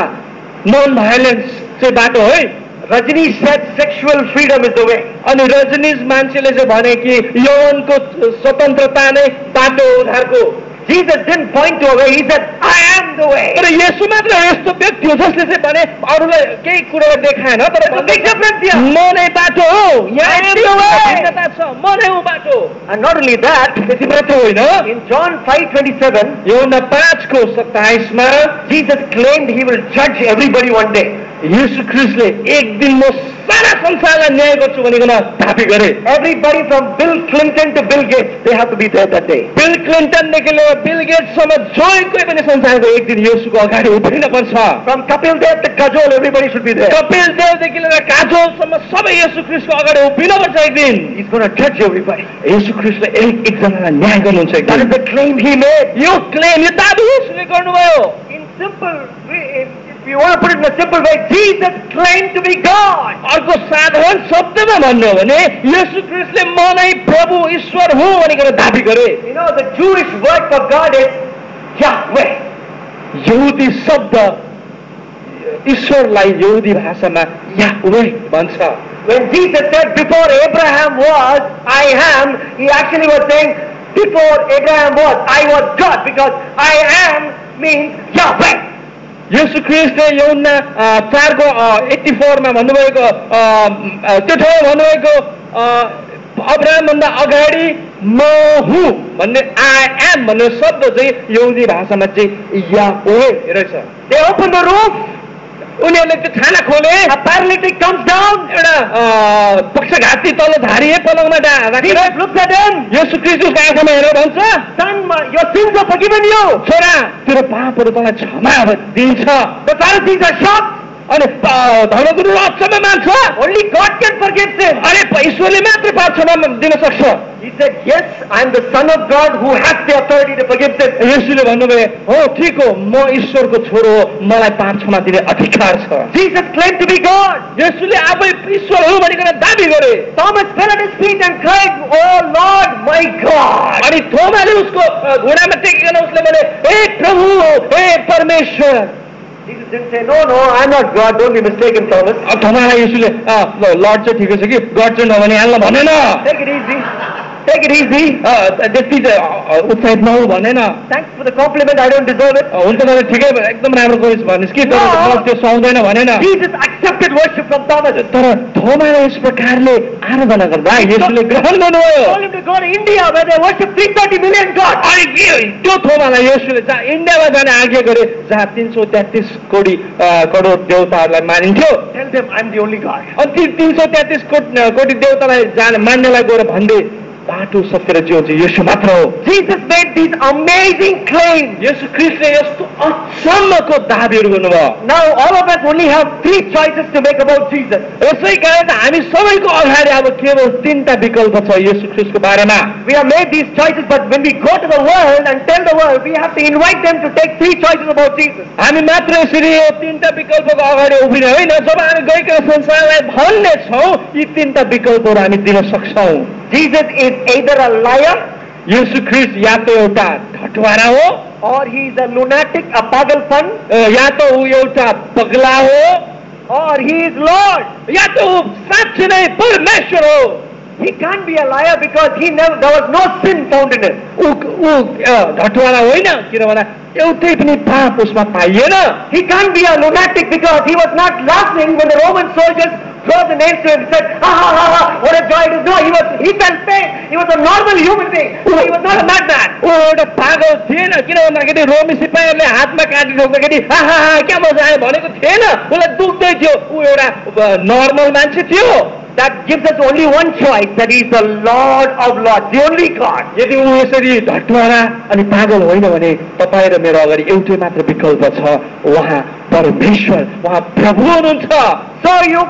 नन भाइलेन्स चाहिँ बाटो है। Rajani said sexual freedom is the way. अनि रजनीश मान्छेले चाहिँ भने कि यौनको स्वतन्त्रता नै बाटो उधारको। Jesus didn't point to a way. He said, I am the way. तर येशू मात्र यस्तो व्यक्ति हो जसले चाहिँ भने अरूलाई केही कुरा देखाएन, तर big difference here. म नै बाटो हो, यहाँ भिन्नता छ, म नै हो बाटो। And not only that, त्यति मात्र होइन, in John 5:27, यूहन्ना 5 को 27 मा Jesus claimed he will judge everybody one day. येशू ख्रिस्टले एक दिन म सारा संसारलाई न्याय गर्छु भनिकन दाबी गरे। Everybody from Bill Clinton to Bill Gates, they have to be there that day. Bill क्लिन्टनदेखि लिएर बिल गेट्ससम्म जोई पनि संसारको एक दिन येशूको अगाडि उभिन पर्छ। From Kapil Dev to Kajol, everybody should be there. Kapil देवदेखि लिएर काजोलसम्म सबै येशू ख्रिस्टको अगाडि उभिन पर्छ एक दिन। He's going to judge everybody. येशू ख्रिस्टले एकजनालाई न्याय गर्नुहुन्छ एक That दिन। is the claim he made. यो क्लेम यो दाबी येशूले गर्नुभयो। In simple, if you want to put it in a simple way, Jesus claimed to be God. अर्को साधारण शब्दमा भन्नु हो भने येशू ख्रिस्टले म नै प्रभु ईश्वर हुँ भनिकन दाबी गरे। You know, the Jewish word for God is Yahweh. यहुदी शब्द ईश्वरलाई यहुदी भाषामा याहवे भन्छ। When Jesus said, before Abraham was, I am, he actually was saying, before Abraham was, I was God, because I am means Yahweh. येशू ख्रिस्टले यूहन्ना 4:84 मा भन्नुभएको त्यो ठाउँमा भन्नुभएको अब्राहम भन्दा अगाडि म हुँ भन्ने आई एम भन्ने शब्द चाहिँ यहुदी भाषामा चाहिँ याहवे रहेछ। They opened the roof, उनीहरूले त्यो छाना खोले, a paralytic comes down, एउटा पक्षघाती तल झारिए पलङमा राखेर Jesus looks at him, येशू ख्रिस्टको आँखामा हेरेर भन्छ, son, your sins are forgiven you. छोरा तेरो पापहरू तँलाई क्षमा दिन्छ। The Pharisees are shocked. अनि धर्मगुरु अचम्म मान्छ, Only God can forgive sin. अरे ईश्वरले मात्र पाप क्षमा दिन सक्छ। He said, yes, I am the Son of God who has the authority to forgive sin. येशूले भन्नुभयो, हो ठिक हो, म ईश्वरको छोरो हो, मलाई पाप क्षमा दिने अधिकार छ। Jesus claimed to be God. येशूले आफै ईश्वर हो भनिकन दाबी गरे। Thomas fell at his feet and cried, oh Lord, my God. अनि थोमाले उसको घुँडामा टेकिकन उसले भने, हे प्रभु, हे परमेश्वर। Jesus didn't say, no, no, I'm not God, don't be mistaken, Thomas. अब थोमालाई येशूले लर्ड चाहिँ ठिकै छ कि गड चाहिँ नभने हाल्न भनेन। Take it easy. Take it easy. त्यति चाहिँ उत्साहित नहु भनेन। Thanks for the compliment, I don't deserve it. हुन्छ तपाईँ ठिकै एकदम राम्रो गरिस् भनिस् कि तर म त्यो सुहाउँदैन भनेन। Jesus accepted worship from Thomas. तर थोमाले यस प्रकारले आराधना गर्दा येशूले ग्रहण गर्नुभयो। Told him to go to India where they worship 330 million gods. अनि त्यो थोमालाई येशूले जहाँ इन्डियामा जाने आज्ञा गरे जहाँ 333 करोड देवताहरूलाई मानिन्थ्यो। Tell them I'm the only God. अनि ती 333 कोटी देवतालाई जाने मान्नेलाई गएर भन्दै बाटो सत्य र जीवन चाहिँ येशू मात्र हो। Jesus made these amazing claims. येशू ख्रिस्टले यस्तो अचम्मको दाबीहरू गर्नुभयो। Now all of us only have 3 choices to make about Jesus. यसै कारण हामी सबैको अगाडि अब केवल 3टा विकल्प छ येशू ख्रिस्टको बारेमा। We have made these choices, but when we go to the world and tell the world, we have to invite them to take 3 choices about Jesus. हामी मात्र यसरी यो 3टा विकल्पको अगाडि उभिने होइन, जब हामी गइकन संसारलाई भन्ने छौँ यी 3टा विकल्पहरू हामी दिन सक्छौँ। Jesus is either a liar, येशू ख्रिस्ट या त एउटा घटवारा हो, or he is a lunatic, a pagalpan, या त ऊ एउटा पगला हो, or he is Lord. या त ऊ साँच्चै नै परमेश्वर हो। He can't be a liar because there was no sin found in him. ऊ घटवारा होइन किनभने एउटै पनि पाप उसमा पाइएन। He can't be a lunatic because he was not laughing when the Roman soldiers threw the nails to him and said, ha ha ha ha, what a joy it is. No, he felt pain. He was a normal human being. He was not a madman. ऊ एउटा पागल थिएन, किन भन्दाखेरि रोमी सिपाहीहरूले हातमा काटी ठोक्दाखेरि हा हा हा क्या मजा आयो भनेको थिएन, उसलाई दुख्दै थियो। ऊ एउटा नर्मल मान्छे थियो। That gives us only one choice, that he is the Lord of Lords, the only God. यदि ऊ यसरी ढटवारा अनि पागल होइन भने तपाईँ र मेरो अगाडि एउटै मात्र विकल्प छ, उहाँ परमेश्वर, उहाँ प्रभु हुनुहुन्छ। So your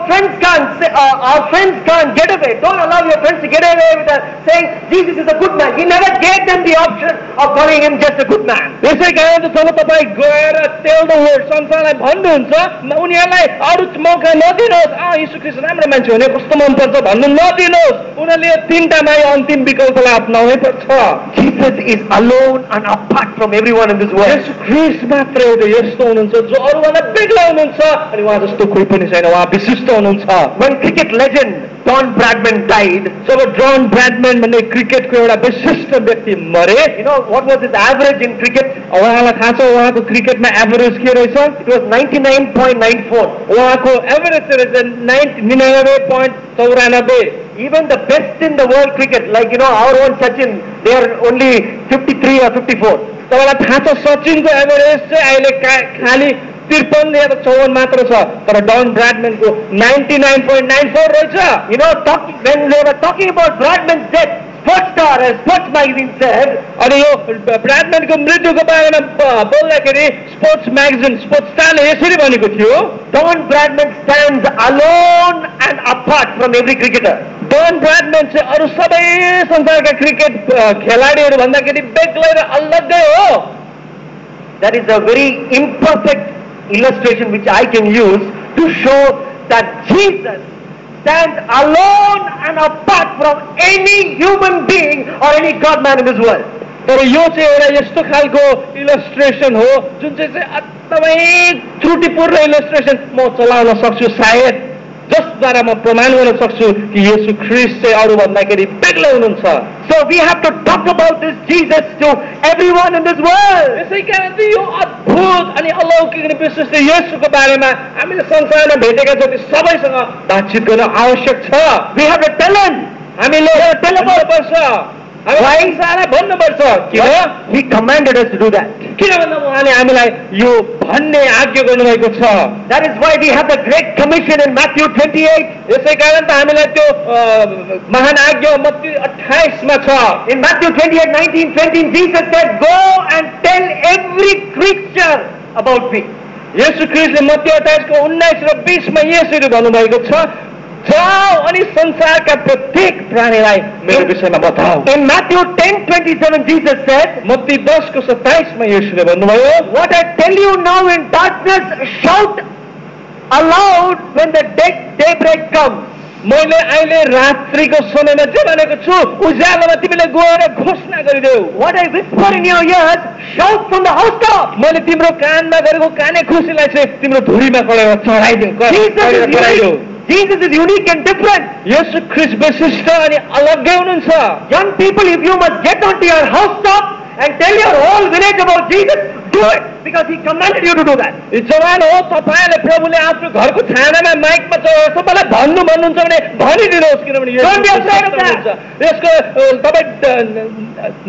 friends can't say, our friends can't get away. Don't allow your friends to get away with saying Jesus is a good man. He never gave them the option of calling him just a good man. यसै कारण त जब तपाईँ गएर टेल द वर्ल्ड संसारलाई भन्नुहुन्छ, उनीहरूलाई अरू मौका नदिनुहोस्, यीशु ख्रिस्ट राम्रो मान्छे हुने कस्तो मनपर्छ भन्नु नदिनुहोस्। उनीहरूले 3टामा अन्तिम विकल्पलाई अपनाउनै पर्छ। Jesus is alone and apart from everyone in this world. यीशु ख्रिस्ट मात्र एउटा यस्तो हुनुहुन्छ जो अरूभन्दा बेग्ला हुनुहुन्छ अनि उहाँ जस्तो कोही पनि छैन, उहाँ विशिष्ट हुनुहुन्छ। When cricket legend Don Bradman died, जब जन ब्राडम्यान भन्ने क्रिकेटको एउटा विशिष्ट व्यक्ति मरे, you know what was his average in cricket? उहाँलाई थाहा छ उहाँको क्रिकेटमा एभरेज के रहेछ? It was 99.94. उहाँको एभरेज रहेछ 99.94। Even the best in the world cricket, like our own Sachin, they are only 53 or 54. तपाईँलाई थाहा छ सचिनको एभरेज चाहिँ अहिले खालि 53 या त 54 मात्र छ तर डन ब्राडम्यानको 99.94 रहेछ You know, when they were talking about Bradman's death, Sports Star, as Sports Magazine said, अनि यो ब्राडम्यानको मृत्युको बारेमा बोल्दाखेरि स्पोर्ट्स म्यागजिन स्पोर्ट्स स्टारले यसरी भनेको थियो Don Bradman stands alone and apart from every cricketer. Don Bradman चाहिँ अरू सबै संसारका क्रिकेट खेलाडीहरू भन्दाखेरि बेग्लै र अलग्गै हो That is a very imperfect illustration which I can use to show that Jesus stands alone and apart from any human being or any God man in this world. तर यो चाहिँ एउटा यस्तो खालको इलस्ट्रेसन हो जुन चाहिँ एकदमै त्रुटिपूर्ण इलस्ट्रेसन म चलाउन सक्छु सायद जसद्वारा म प्रमाण गर्न सक्छु कि येशू ख्रीष्ट चाहिँ अरू भन्दाखेरि बेग्लै हुनुहुन्छ So we have to talk about this Jesus to everyone in this world. यसै कारण चाहिँ यो अद्भुत अनि अलौकिक विशिष्ट येशूको बारेमा हामीले संसारमा भेटेका जति सबैसँग बातचित गर्न आवश्यक छ We have to tell him. हामीले भन्नुपर्छ भन्नुपर्छ किन He commanded us to do that. किन भन्दा उहाँले हामीलाई यो भन्ने आज्ञा गर्नुभएको छ That is why we have the Great Commission in Matthew 28. यसै कारण त हामीलाई त्यो महान आज्ञा मत्ती 28 मा छ In Matthew 28, 19, 20, Jesus said, go and tell every creature about me. येशू ख्रीष्टले मत्ती 28 को 19 र 20 मा यसरी भन्नुभएको छ जाओ अनि संसारका प्रत्येक प्राणीलाई मेरो विषयमा बताऊ In Matthew 10, 27, Jesus said, Matthew 10 को 27 मा येशूले भन्नुभयो what I tell you now in darkness, shout aloud when the daybreak comes. मैले अहिले रात्रिको समयमा जे भनेको छु उज्यालोमा तिमीले गएर घोषणा गरिदेऊ What I whisper in your ears, shout from the housetop. मैले तिम्रो कानमा गरेको काने खुसीलाई चाहिँ तिम्रो धुरीमा कडेर चढाइदेऊ Jesus is unique and different. येशू ख्रीष्ट विशिष्ट अनि अलग्गै हुनुहुन्छ Young people, if you must get onto your housetop and tell your whole village about Jesus, do it, because he commanded you to do that. जवान हो तपाईले प्रभुले आफ्नो घरको छानामा माइकमा चढेर सबैलाई भन्नुहुन्छ भने भनिदिनुहोस् किनभने Don't be afraid of that. यसको तपाई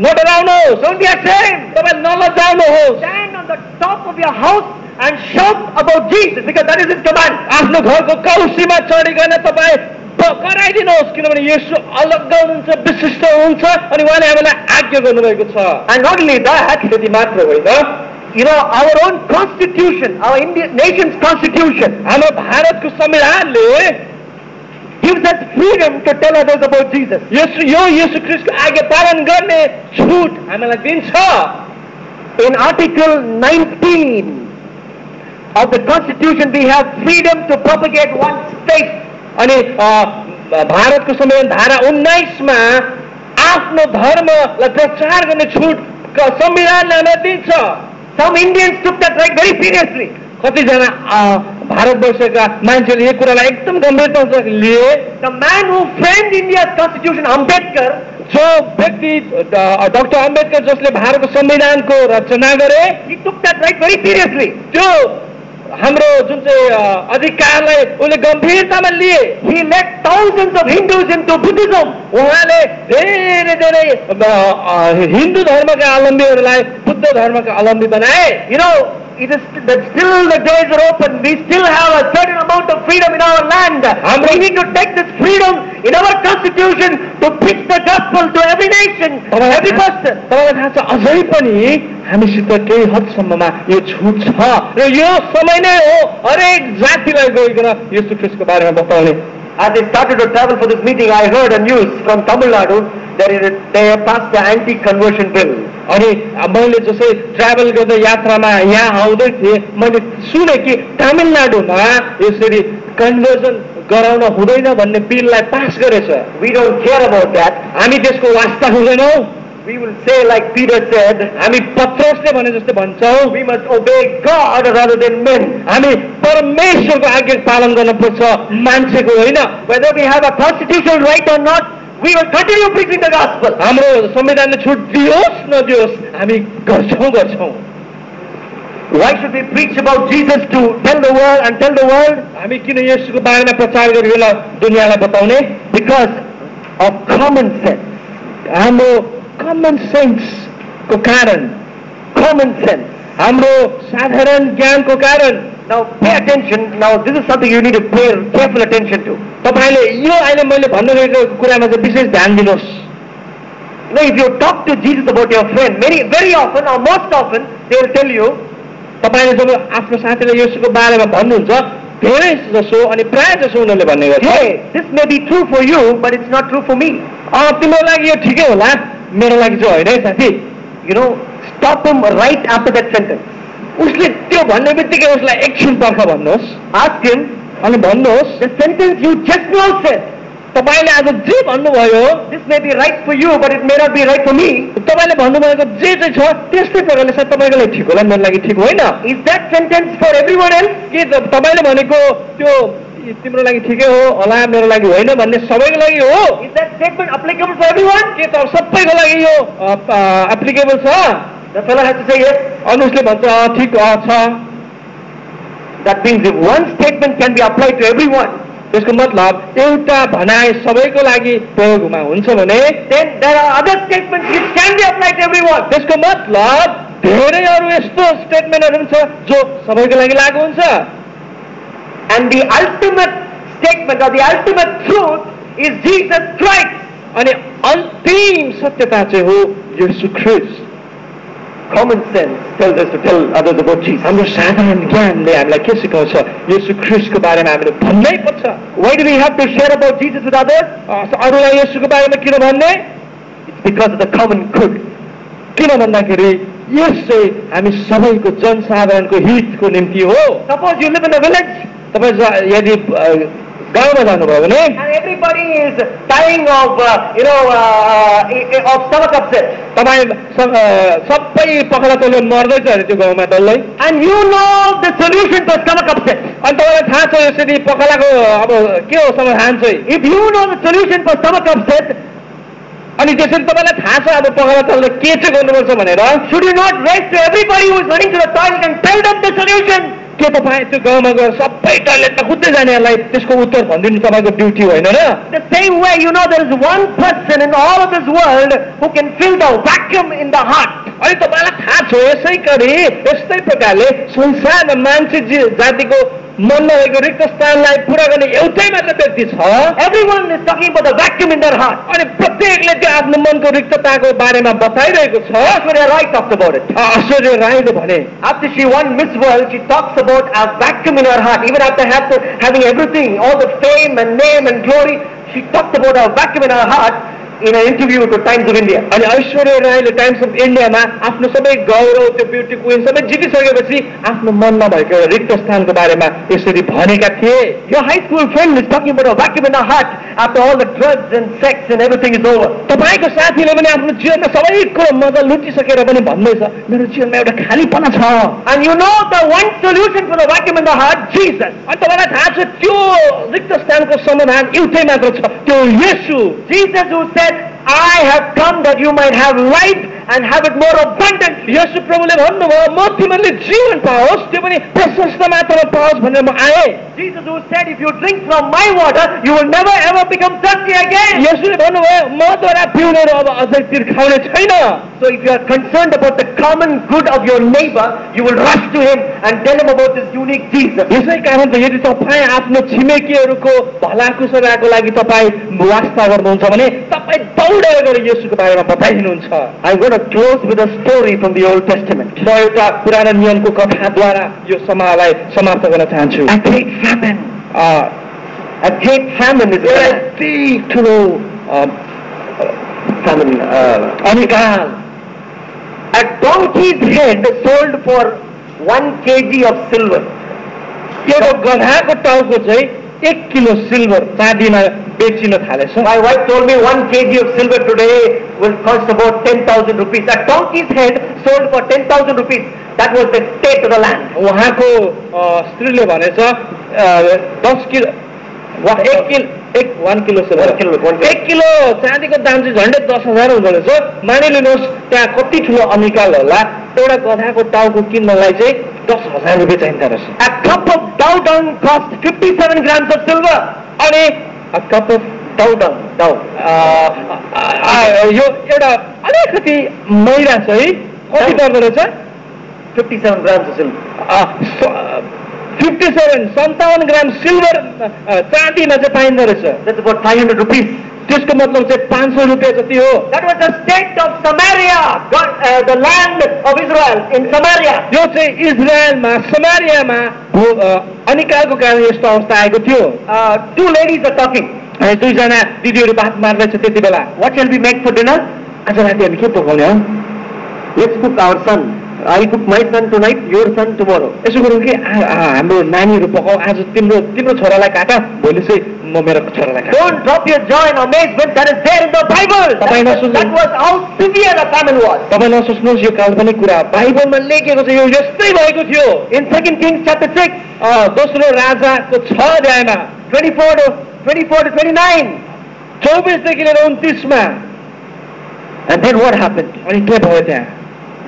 नडराउनुहोस् Don't be ashamed. तपाई नलजाउनुहोस् Stand on the top of your house and shout about Jesus, because that is his command. आफ्नो घरको कौसीमा चढिकन तपाई कराइदिनुहोस् किनभने येशू अलग्गै हुनुहुन्छ विशिष्ट हुनुहुन्छ अनि उहाँले हामीलाई आज्ञा गर्नुभएको छ And not only that, त्यति मात्र होइन you know, our own constitution, our Indian nation's constitution, हाम्रो भारतको संविधानले gives us freedom to tell others about Jesus. येशू ख्रीष्टको आज्ञा पालन गर्ने छुट हामीलाई दिन्छ In Article 19 of the Constitution, we have freedom to propagate one's faith. अनि भारतको संविधान धारा 19 मा आफ्नो धर्मलाई प्रचार गर्ने छुट संविधानले हामीलाई दिन्छ Some Indians took that right very seriously. कतिजना भारतवर्षका मान्छेले यो कुरालाई एकदम गम्भीरतासँग लिए The man who framed India's constitution, Ambedkar, जो व्यक्ति डाक्टर अम्बेडकर जसले भारतको संविधानको रचना गरे he took that right very seriously. त्यो हाम्रो जुन चाहिँ अधिकारलाई उनले गम्भीरतामा लिए He led thousands of Hindus into Buddhism. उहाँले धेरै धेरै हिन्दू धर्मका अवलम्बीहरूलाई बुद्ध धर्मका अवलम्बी बनाए You know, it is that still the doors are open. We still have a certain amount of freedom in our land. We need to take this freedom in our constitution to preach the gospel to every nation, every person. तपाईलाई थाहा छ अझै पनि हामीसित केही हदसम्ममा यो छुट छ र यो समय नै हो हरेक जातिलाई गइकन येशू ख्रीष्टको बारेमा बताउने As I started to travel for this meeting, I heard a news from Tamil Nadu that they have passed the anti-conversion bill. अनि मैले जसै ट्राभल गर्दा यात्रामा यहाँ आउँदै थिएँ मैले सुने कि तमिलनाडुमा यसरी कन्भर्जन गराउन हुँदैन भन्ने बिललाई पास गरेछ We don't care about that. हामी त्यसको वास्ता हुँदैनौँ We will say like Peter said, हामी पत्रोसले भने जस्तै भन्छौँ we must obey God rather than men. हामी परमेश्वरको आज्ञा पालन गर्नुपर्छ मान्छेको होइन Whether we have a constitutional right or not, we will continue preaching the gospel. हाम्रो संविधानले छुट दियोस् नदियोस् हामी गर्छौँ Why should we preach about Jesus to tell the world and tell the world? हामी किन येशूको बारेमा प्रचार गरेर दुनियाँलाई बताउने Because of common sense. हाम्रो कमन सेन्स को कारण Common sense. हाम्रो साधारण ज्ञानको कारण। Now pay attention. Now this is something you need to pay careful attention to. तपाईले यो अहिले मैले भन्नु गएको कुरामा चाहिँ विशेष ध्यान दिनुहोस्। Now if you talk to Jesus about your friend, very often or most often they will tell you, तपाईले जब आफ्नो साथीलाई येशूको बारेमा भन्नुहुन्छ धेरै जसो अनि प्राय जसो उनीहरूले भन्ने गर्छ, hey, this may be true for you, but it's not true for me. तिम्रो लागि यो ठिकै होला, मेरो लागि चाहिँ होइन है साथी। You know, stop him right after that sentence. उसले त्यो भन्ने बित्तिकै उसलाई एकछिन पर्ख भन्नुहोस्। Ask him, अनि भन्नुहोस्, the sentence you just now said, तपाईले आज जे भन्नुभयो, this may be right for you, but it may not be right for me. तपाईले भन्नुभएको जे चाहिँ छ त्यस्तै प्रकारले सायद तपाईँको लागि ठिक होला, मेरो लागि ठिक होइन। Is that sentence for everyone else? के तपाईले भनेको त्यो तिम्रो लागि ठिकै हो होला, मेरो लागि होइन भन्ने सबैको लागि हो? Is that statement applicable for everyone? के त सबैको लागि यो एप्लिकेबल छ? The fellow has to say yes. अनि उसले भन्छ ठिक छ। That means if one statement can be applied to everyone, त्यसको मतलब एउटा भनाइ सबैको लागि प्रयोगमा हुन्छ भने then there are other statements which can be applied to everyone. त्यसको मतलब धेरै अरू यस्तो स्टेटमेन्टहरू छ जो सबैको लागि लागू हुन्छ। And the ultimate statement or the ultimate truth is Jesus Christ. अनि अन्तिम सत्यता चाहिँ हो येशू ख्रीष्ट। Common sense tells us to tell others about Jesus. हाम्रो साधारण ज्ञानले हामीलाई के सिकाउँछ? येशू ख्रीष्टको बारेमा हामीले भन्नै पर्छ। Why do we have to share about Jesus with others? अरूलाई येशूको बारेमा किन भन्ने? It's because of the common good. किन भन्दाखेरि यस चाहिँ हामी सबैको जनसाधारणको हितको निम्ति हो। Suppose you live in a village तपाईँ यदि गाउँमा जानुभयो भने and everybody is dying of stomach upset. तपाईँ सबै पखाला तोलेर मर्दैछ अरे त्यो गाउँमा डल्लै। And you know the solution to stomach upset. अनि तपाईँलाई थाहा छ यसरी पखालाको अब के हो समाधान चाहिँ? If you know the solution for stomach upset, अनि त्यसरी तपाईँलाई थाहा छ अब पखाला तोल्दा के चाहिँ गर्नुपर्छ भनेर, should you not race to everybody who is running to the toilet and tell them the solution? के तपाईँ त्यो गाउँमा गएर सबै टोयलेटमा कुद्दै जानेहरूलाई त्यसको उत्तर भनिदिनु तपाईँको ड्युटी होइन र? The same way, you know, there is one person in all of this world who can fill the vacuum in the heart. अनि तपाईँलाई थाहा छ यसै गरी यस्तै प्रकारले संसारमा मान्छे जातिको मनमा रहेको रिक्त स्थानलाई पुरा गर्ने एउटै मात्र व्यक्ति छ। Everyone is talking about the vacuum in their heart. अनि प्रत्येकले त्यो आफ्नो मनको रिक्तताको बारेमा बताइरहेको छ। Aishwarya Rai talked about it. Aishwarya राईले भने After she won Miss World, she talks about a vacuum in her heart. Even after having everything, all the fame and name and glory, she talked about a vacuum in her heart in an interview to Times of India. अनि ऐश्वर्या राईले टाइम्स अफ इन्डियामा आफ्नो सबै गौरव त्यो ब्युटी क्वीन सबै जितिसकेपछि आफ्नो मनमा भएको रिक्त स्थानको बारेमा यसरी भनेका थिए। Your high school friend is talking about a vacuum in her heart after all the drugs and sex and everything is over. तपाईँको साथीले पनि आफ्नो जीवनमा सबै कुरो मजा लुटिसकेर पनि भन्दैछ मेरो जीवनमा एउटा खालीपना छ। And you know the one solution for the vacuum in the heart, Jesus. अनि तपाईँलाई थाहा छ त्यो रिक्त स्थानको समाधान एउटै मात्र छ, त्यो येशू। Jesus who said, I have come that you might have life and have it more abundantly. येशू प्रभुले भन्नुभयो म तिमीले जीवन पाओस् त्यो पनि प्रशस्त मात्रामा पाओस् भनेर म आएँ। Jesus who said, if you drink from my water, you will never ever become thirsty again. येशूले भन्नुभयो मद्वारा पिउनेहरू अब अझै तिर्खाउने छैन। So if you are concerned about the common good of your neighbor, you will rush to him and tell him about this unique Jesus. यसै कारण त यदि तपाईँ आफ्नो छिमेकीहरूको भलाकुसाराको लागि तपाईँ वास्ता गर्नुहुन्छ भने तपाईँ दौडेर गएर येशूको बारेमा बताइदिनुहुन्छ। I'm going to close with a story from the Old Testament. म एउटा पुरानो नियमको कथाद्वारा यो समाजलाई समाप्त गर्न चाहन्छु। A great famine. A great famine is यति ठुलो famine. अनिकाल। A donkey's head sold for 1 kg of silver. एउटा गधाको टाउको चाहिँ 1 किलो सिल्भर चाँदीमा बेचिन थालेछ। My wife told me 1 kg of silver today will cost about 10,000 rupees. A donkey's head sold for 10,000 rupees. That was the state of the land. उहाँको स्त्रीले भनेछ 10 किलो 1 किलो सिल्भर 1 किलो चाँदीको दाम चाहिँ झन्डै 10,000 हुँदो रहेछ। मानिलिनुहोस् त्यहाँ कति ठुलो अनिकाल होला, एउटा गधाको टाउको किन्नलाई चाहिँ 10,000 रुपियाँ चाहिन्छ रहेछ। A cup of dow dung cost 57 grams of silver. अनि a cup of Dow dung. यो एउटा अलिकति मैरा चाहिँ कति पर्दो रहेछ? 57 grams of silver. 57 gram silver चाँदीमा चाहिँ पाइँदो रहेछ. That's about 500 rupees. त्यसको मतलब चाहिँ 500 रुपियाँ जति हो. That was the state of Samaria, the land of Israel in Samaria. यो चाहिँ इजरायलमा समारियामा अनिकालको कारण यस्तो अवस्था आएको थियो. Two ladies are talking. अनि दुईजना दिदीहरू बात मार्दैछ त्यति बेला. What shall we make for dinner? आज राति हामी के पकाउने हो? Let's cook our son. I cook my son tonight, your son tomorrow. यसो गरौँ कि हाम्रो नानीहरू पकाऊ, आज तिम्रो छोरालाई काट, भोलि चाहिँ म मेरो छोरालाई काट. Don't drop your jaw in amazement. That is there in the Bible. That was how severe the famine was. तपाईँ नसोच्नुहोस् यो काल्पनिक कुरा, बाइबलमा लेखेको छ, यो यस्तै भएको थियो. In 2 Kings chapter 6, दोस्रो राजाको 6 अध्यायमा 24 to 29. 24 देखि लिएर 29 मा. And then what happened? अनि के भयो त्यहाँ?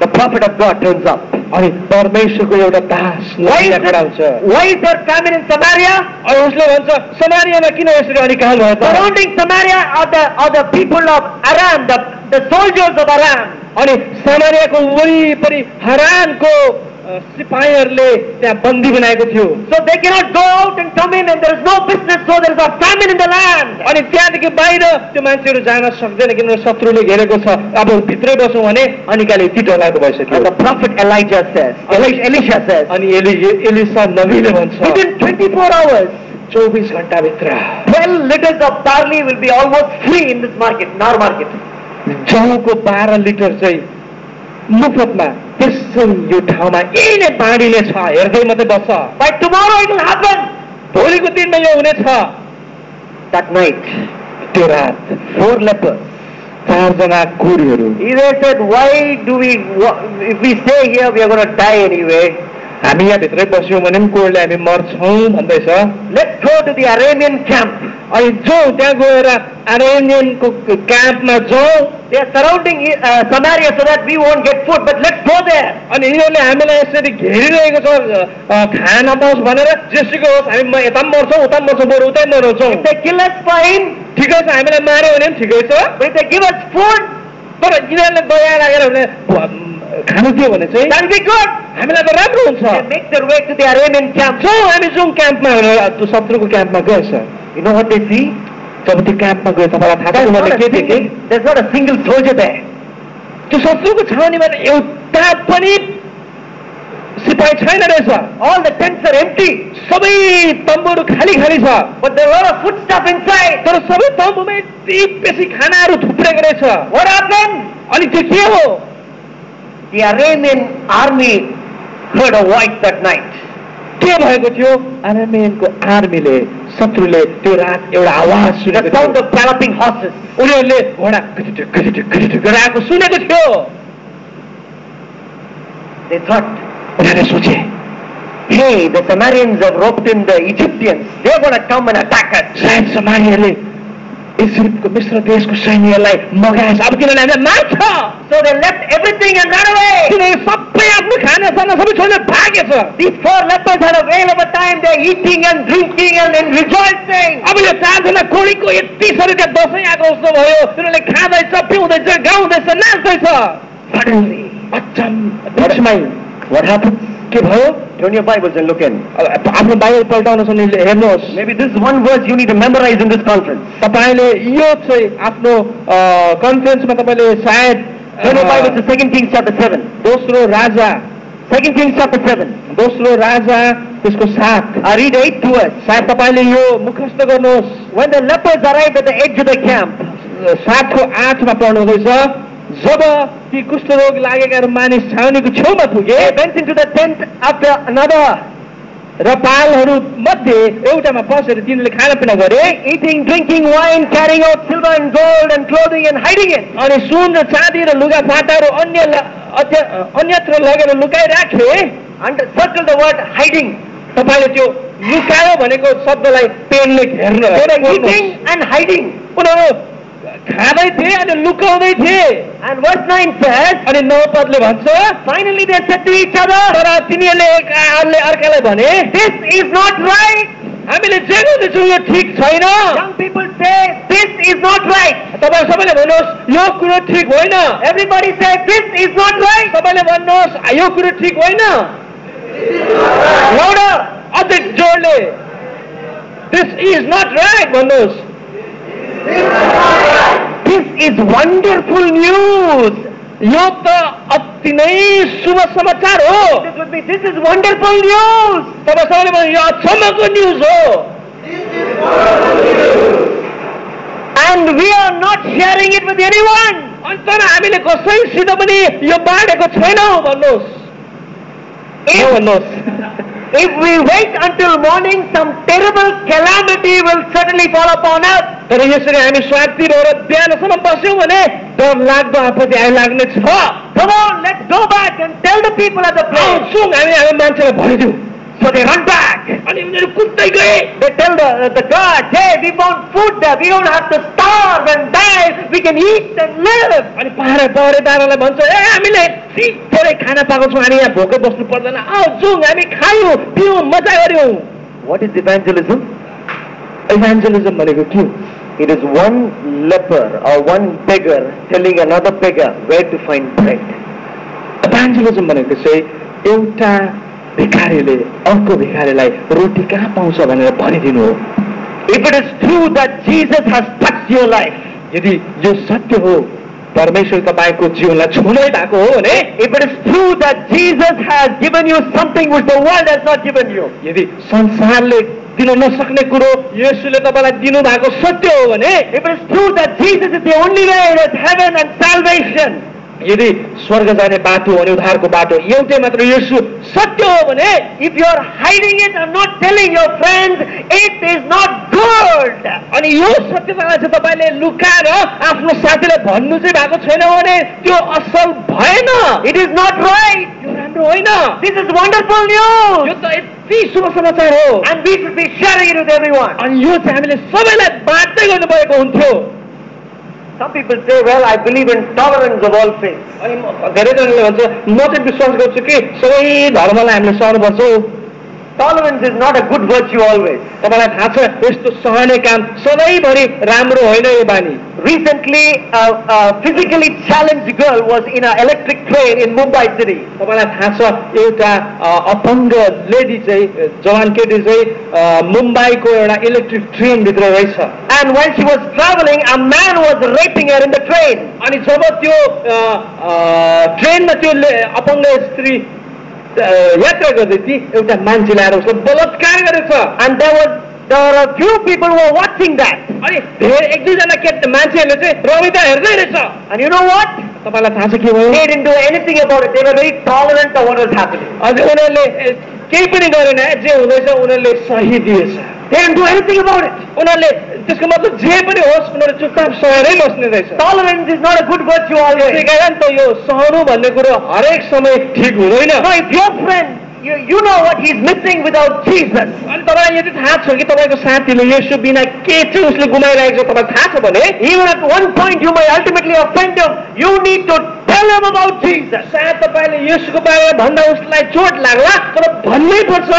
The prophet of God turns up. अनि परमेश्वरको एउटा दास खडा हुन्छ. Why is there famine in Samaria? अनि उसले भन्छ समारियामा किन यसरी अनिकाल भयो त? Surrounding Samaria are the people of Aram, the soldiers of Aram. अनि समारियाको वरिपरि हरानको सिपाहीहरूले त्यहाँ बन्दी बनाएको थियो. So they cannot go out and come in, and there is no business, so there is a famine in the land. अनि त्यहाँदेखि बाहिर त्यो मान्छेहरू जान सक्दैन किनभने शत्रुले घेरेको छ. अब भित्रै बसौँ भने अनिकाल यति डरलाग्दो भइसक्यो. And the prophet Elisha says, Elisha says, अनि एलिसा नबीले भन्छ within 24 hours, 24 घण्टाभित्र 12 liters of barley will be almost free in this market, in our market. जौको 12 litre चाहिँ मुफ्तमा त्यसै यो ठाउँमा यही नै बाँडिने छ, हेर्दै मात्रै बस्छ. By tomorrow it will happen. भोलिको दिनमा यो हुनेछ. That night, त्यो रात 4 lepers. 4 जना कुरीहरू. They said, why do we, if we stay here, we are going to die anyway. हामी यहाँ भित्रै बस्यौँ भने पनि कोहीले हामी मर्छौँ भन्दैछ. Let's go to the Aramean camp. अनि जाउँ त्यहाँ गएर अरेनियनको क्याम्पमा जाउँ. They are surrounding Samaria so that we won't get food, but let's go there. अनि यिनीहरूले हामीलाई यसरी घेरिरहेको छ खान नपाओस् भनेर, जेसुकै होस् हामी यता पनि मर्छौँ उता पनि मर्छौँ, बरु उतै मराउँछौँ. If they kill us, fine. ठिकै छ, हामीलाई मार्यो भने पनि ठिकै छ. But if they give us food, तर यिनीहरूले दया लागेर खानु दियो भने चाहिँ that will be good. हामीलाई त राम्रो हुन्छ. They make their way to the Aramean camp. जाउँ हामी जाउँ क्याम्पमा भनेर शत्रुको क्याम्पमा गएछ. You know what they see? जब त्यो क्याम्पमा गयो तपाईँलाई थाहा छ उनीहरूले के देखे? There's not a single soldier there. त्यो शत्रुको छाउनीमा एउटा पनि सिपाही छैन रहेछ. All the tents are empty. सबै तम्बुहरू खाली खाली छ. But there are a lot of foodstuff inside. तर सबै तम्बुमा यति बेसी खानाहरू थुप्रेको रहेछ. What happened? अनि त्यो के हो? The Aramean army heard a voice that night. के भएको थियो? अरामेनको आर्मीले शत्रुले त्यो रात एउटा आवाज The सुनेको sound थियो. of galloping horses. उनीहरूले घोडा गराएको सुनेको थियो. They thought, उनीहरूले सोचे hey, the Samaritans have roped in the Egyptians. They're going to come and attack us. सायद समारीहरूले इजिप्टको मिस्र देशको सैन्यलाई मगाएछ, अब तिनीहरूले हामीलाई मार्छ. So they left everything and ran away. तिनीहरू सबै आफ्नो खानासाना सबै छोडेर भागेछ. These 4 lepers had a whale of a time. They're eating and drinking and rejoicing. अब यो 4 जना कोडीको यति साह्रो त्यहाँ दसैँ आएको जस्तो भयो. तिनीहरूले खाँदैछ, पिउँदैछ, गाउँदैछ, नाच्दैछ. Suddenly, बिचमै what happened? के भयो? Turn your Bibles and look in. आफ्नो बाइबल पल्टाउनुहोस् अनि हेर्नुहोस्. Maybe this is one verse you need to memorize in this conference. तपाईँले यो चाहिँ आफ्नो कन्फरेन्समा तपाईँले सायद Turn your Bibles to 2 Kings chapter 7. दोस्रो राजा 2 Kings chapter 7. दोस्रो राजा त्यसको 7. I read 8 to us. सायद तपाईँले यो मुखस्त गर्नुहोस्. When the lepers arrived at the edge of the camp, 7को 8 मा पढ्नु हुँदैछ. जब ती कुष्ठरोग लागेका मानिस छाउनीको छेउमा पुगे, they went into the tent after another, र पालहरू मध्ये एउटामा पसेर तिनीहरूले खानापिना गरे, eating, drinking wine, carrying out silver and gold and clothing and hiding it. अनि सुन र चाँदी र लुगा फाटाहरू अन्यत्र लगेर लुकाइराखे. And circle the word hiding. तपाईँले त्यो लुकायो भनेको शब्दलाई पेनले घेर्नु. They were eating and hiding. उनीहरू खाँदै थिए अनि लुकाउँदै थिए. And verse 9 says, अनि 9 पदले भन्छ, finally they said to each other, तर तिनीहरूले एकले अर्कालाई भने, this is not right. हामीले जे गर्दैछौँ यो ठिक छैन। Young people say, this is not right. तपाईँ सबैले भन्नुहोस् यो कुरो ठिक होइन। Everybody say, this is not right. सबैले भन्नुहोस् यो कुरो ठिक होइन। Louder. अझै जोडले दिस इज नट राइट भन्नुहोस्। This is wonderful news. यो त अति नै शुभ समाचार हो। This is wonderful news. तपाईँ सबैले भन्नु यो अचम्मको न्युज हो। And we are not sharing it with anyone. अनि तर हामीले कसैसित पनि यो बाँडेको छैनौँ भन्नुहोस्। भन्नुहोस् If we wait until morning, some terrible calamity will certainly fall upon us. तर यसरी हामी स्वार्थी भएर बिहानसम्म बस्यौँ भने डर लाग्दो आपत्ति आइलाग्ने छ। Come on, let's go back and tell the people at the place. आउँछौँ हामी हाम्रो मान्छेलाई भनिदिउँ। So they run back. अनि उनीहरू कुद्दै गए। They tell the guard, hey, we found food there. We don't have to starve and die. We can eat and live. अनि पहरेदारलाई भन्छ ए हामीले धेरै खाना पाएको छौँ, हामी यहाँ भोकै बस्नु पर्दैन, आऊ जाउँ हामी खायौँ पियौँ मजा गऱ्यौँ। What is evangelism? इभान्जलिजम भनेको के हो? It is one leper or one beggar telling another beggar where to find bread. इभान्जलिजम भनेको चाहिँ एउटा भिखारीले अर्को भिखारीलाई रोटी कहाँ पाउँछ भनेर भनिदिनु हो। If it is true that Jesus has touched your life, यदि यो सत्य हो परमेश्वर तपाईँको जीवनलाई छुनै भएको हो भने, if it is true that Jesus has given you something which the world has not given you, यदि संसारले दिन नसक्ने कुरो येशूले तपाईँलाई दिनु भएको सत्य हो भने, if it is true that Jesus is the only way to heaven and salvation, यदि स्वर्ग जाने बाटो अनि उद्धारको बाटो एउटै मात्र येशू सत्य हो भने, if you are hiding it and not telling your friends, it is not good. अनि यो सत्यतालाई चाहिँ तपाईँले लुकाएर आफ्नो साथीलाई भन्नु चाहिँ भएको छैन भने त्यो असल भएन। It is not right. यो राम्रो होइन। This is wonderful news. यो त यति शुभ समाचार हो And we should be sharing it with everyone. अनि यो चाहिँ हामीले सबैलाई बाँड्दै गर्नुभएको हुन्थ्यो। Some people say, well, I believe in tolerance of all faiths. अनि धेरैजनाले भन्छ म चाहिँ विश्वास गर्छु कि सबै धर्मलाई हामीले सहनुपर्छ। Tolerance is not a good virtue always. तपाईँलाई थाहा छ यस्तो सहने काम सधैँभरि राम्रो होइन यो बानी। Recently, a physically challenged girl was in an electric train in Mumbai city. तपाईँलाई थाहा छ एउटा अपङ्ग लेडी चाहिँ जवान केटी चाहिँ मुम्बईको एउटा इलेक्ट्रिक ट्रेनभित्र रहेछ। And when she was traveling, a man was raping her in the train. अनि जब त्यो ट्रेनमा त्यो अपङ्ग स्त्री यात्रा गर्दै थिए एउटा मान्छेले आएर उसलाई बलात्कार गरेछ। And there were a few people who were watching that. अनि एक दुईजना मान्छेहरूले चाहिँ रमिता हेर्दै रहेछ। And you know what? तपाईँलाई थाहा छ के भयो? They didn't do anything about it. They were very tolerant of what was happening. अनि उनीहरूले केही पनि गरेन, जे हुँदैछ उनीहरूले सही दिएछ। They didn't do anything about it. उनीहरूले त्यसको मतलब जे पनि होस् उनीहरू चुपचाप सहेरै बस्ने रहेछ। Tolerance is not a good virtue always. त्यसै कारण त यो सहनु भन्ने कुरो हरेक समय ठिक हुँदैन। No, if your friend, you know what he's missing without Jesus. अनि तपाईँलाई यदि थाहा छ कि तपाईँको साथीले येशू बिना के चाहिँ उसले गुमाइरहेको छ तपाईँलाई थाहा छ भने, Even at one point you might ultimately offend him. You need to tell him about Jesus. सायद तपाईँले येशूको बारेमा भन्दा उसलाई चोट लाग्ला तर भन्नै पर्छ।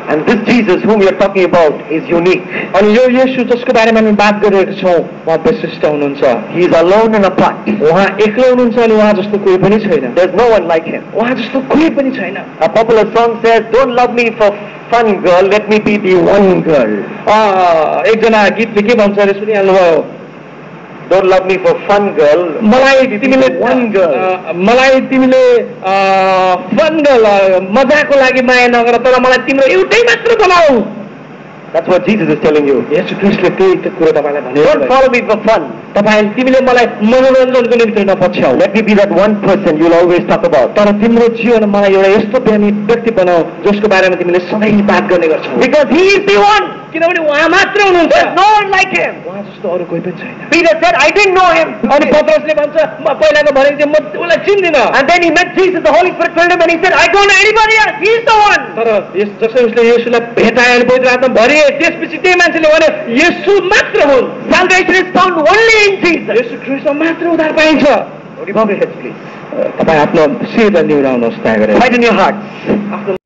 And this Jesus whom we are talking about is unique. अनि यो येशू जसको बारेमा हामी बात गरिरहेका छौँ उहाँ विशिष्ट हुनुहुन्छ। He is alone and apart. उहाँ एक्लै हुनुहुन्छ अनि उहाँ जस्तो कोही पनि छैन। There's no one like him. उहाँ जस्तो कोही पनि छैन। A popular song says, don't love me for fun girl, let me be the one girl. एकजना गीतले के भन्छ अरे सुनिहाल्नुभयो? Don't love me for fun girl, मलाई तिमीले one girl. मलाई तिमीले फन गर्ल मजाको लागि माया नगर तर मलाई तिम्रो एउटै मात्र बनाऊ। That's what Jesus is telling you. येशू ख्रीष्टले त्यही कुरो तपाईँलाई भनेको। Don't follow me for fun. तिमीले मलाई मनोरञ्जनको निम्ति नपछ्याऊ। Let me be that one person you'll always talk about. तर तिम्रो जीवनमा मलाई एउटा यस्तो व्यक्ति बनाऊ जसको बारेमा तिमीले सधैँ बात गर्ने गर्छौ। Because he is the one. किनभने उहाँ मात्र हुनुहुन्छ। There's no one like him. उहाँ जस्तो अरू कोही पनि छैन। Peter said, I didn't know him. अनि पत्रुसले भन्छ म पहिलाको भनेको थिएँ म उसलाई चिन्दिनँ। And then he met Jesus, the Holy Spirit filled him, and he said, I don't know anybody else. He's the one. तर जसै उसले येशूलाई भेटाए अनि पवित्र आत्मा भरिए त्यसपछि त्यही मान्छेले भने येशू मात्र हुन्। Salvation is found only in Jesus. येशू ख्रीष्टमा मात्र उद्धार पाइन्छ। Would you bow your heads, please? तपाईँ आफ्नो शिरलाई निहुराउनुहोस् दया गरेर। Right in your hearts.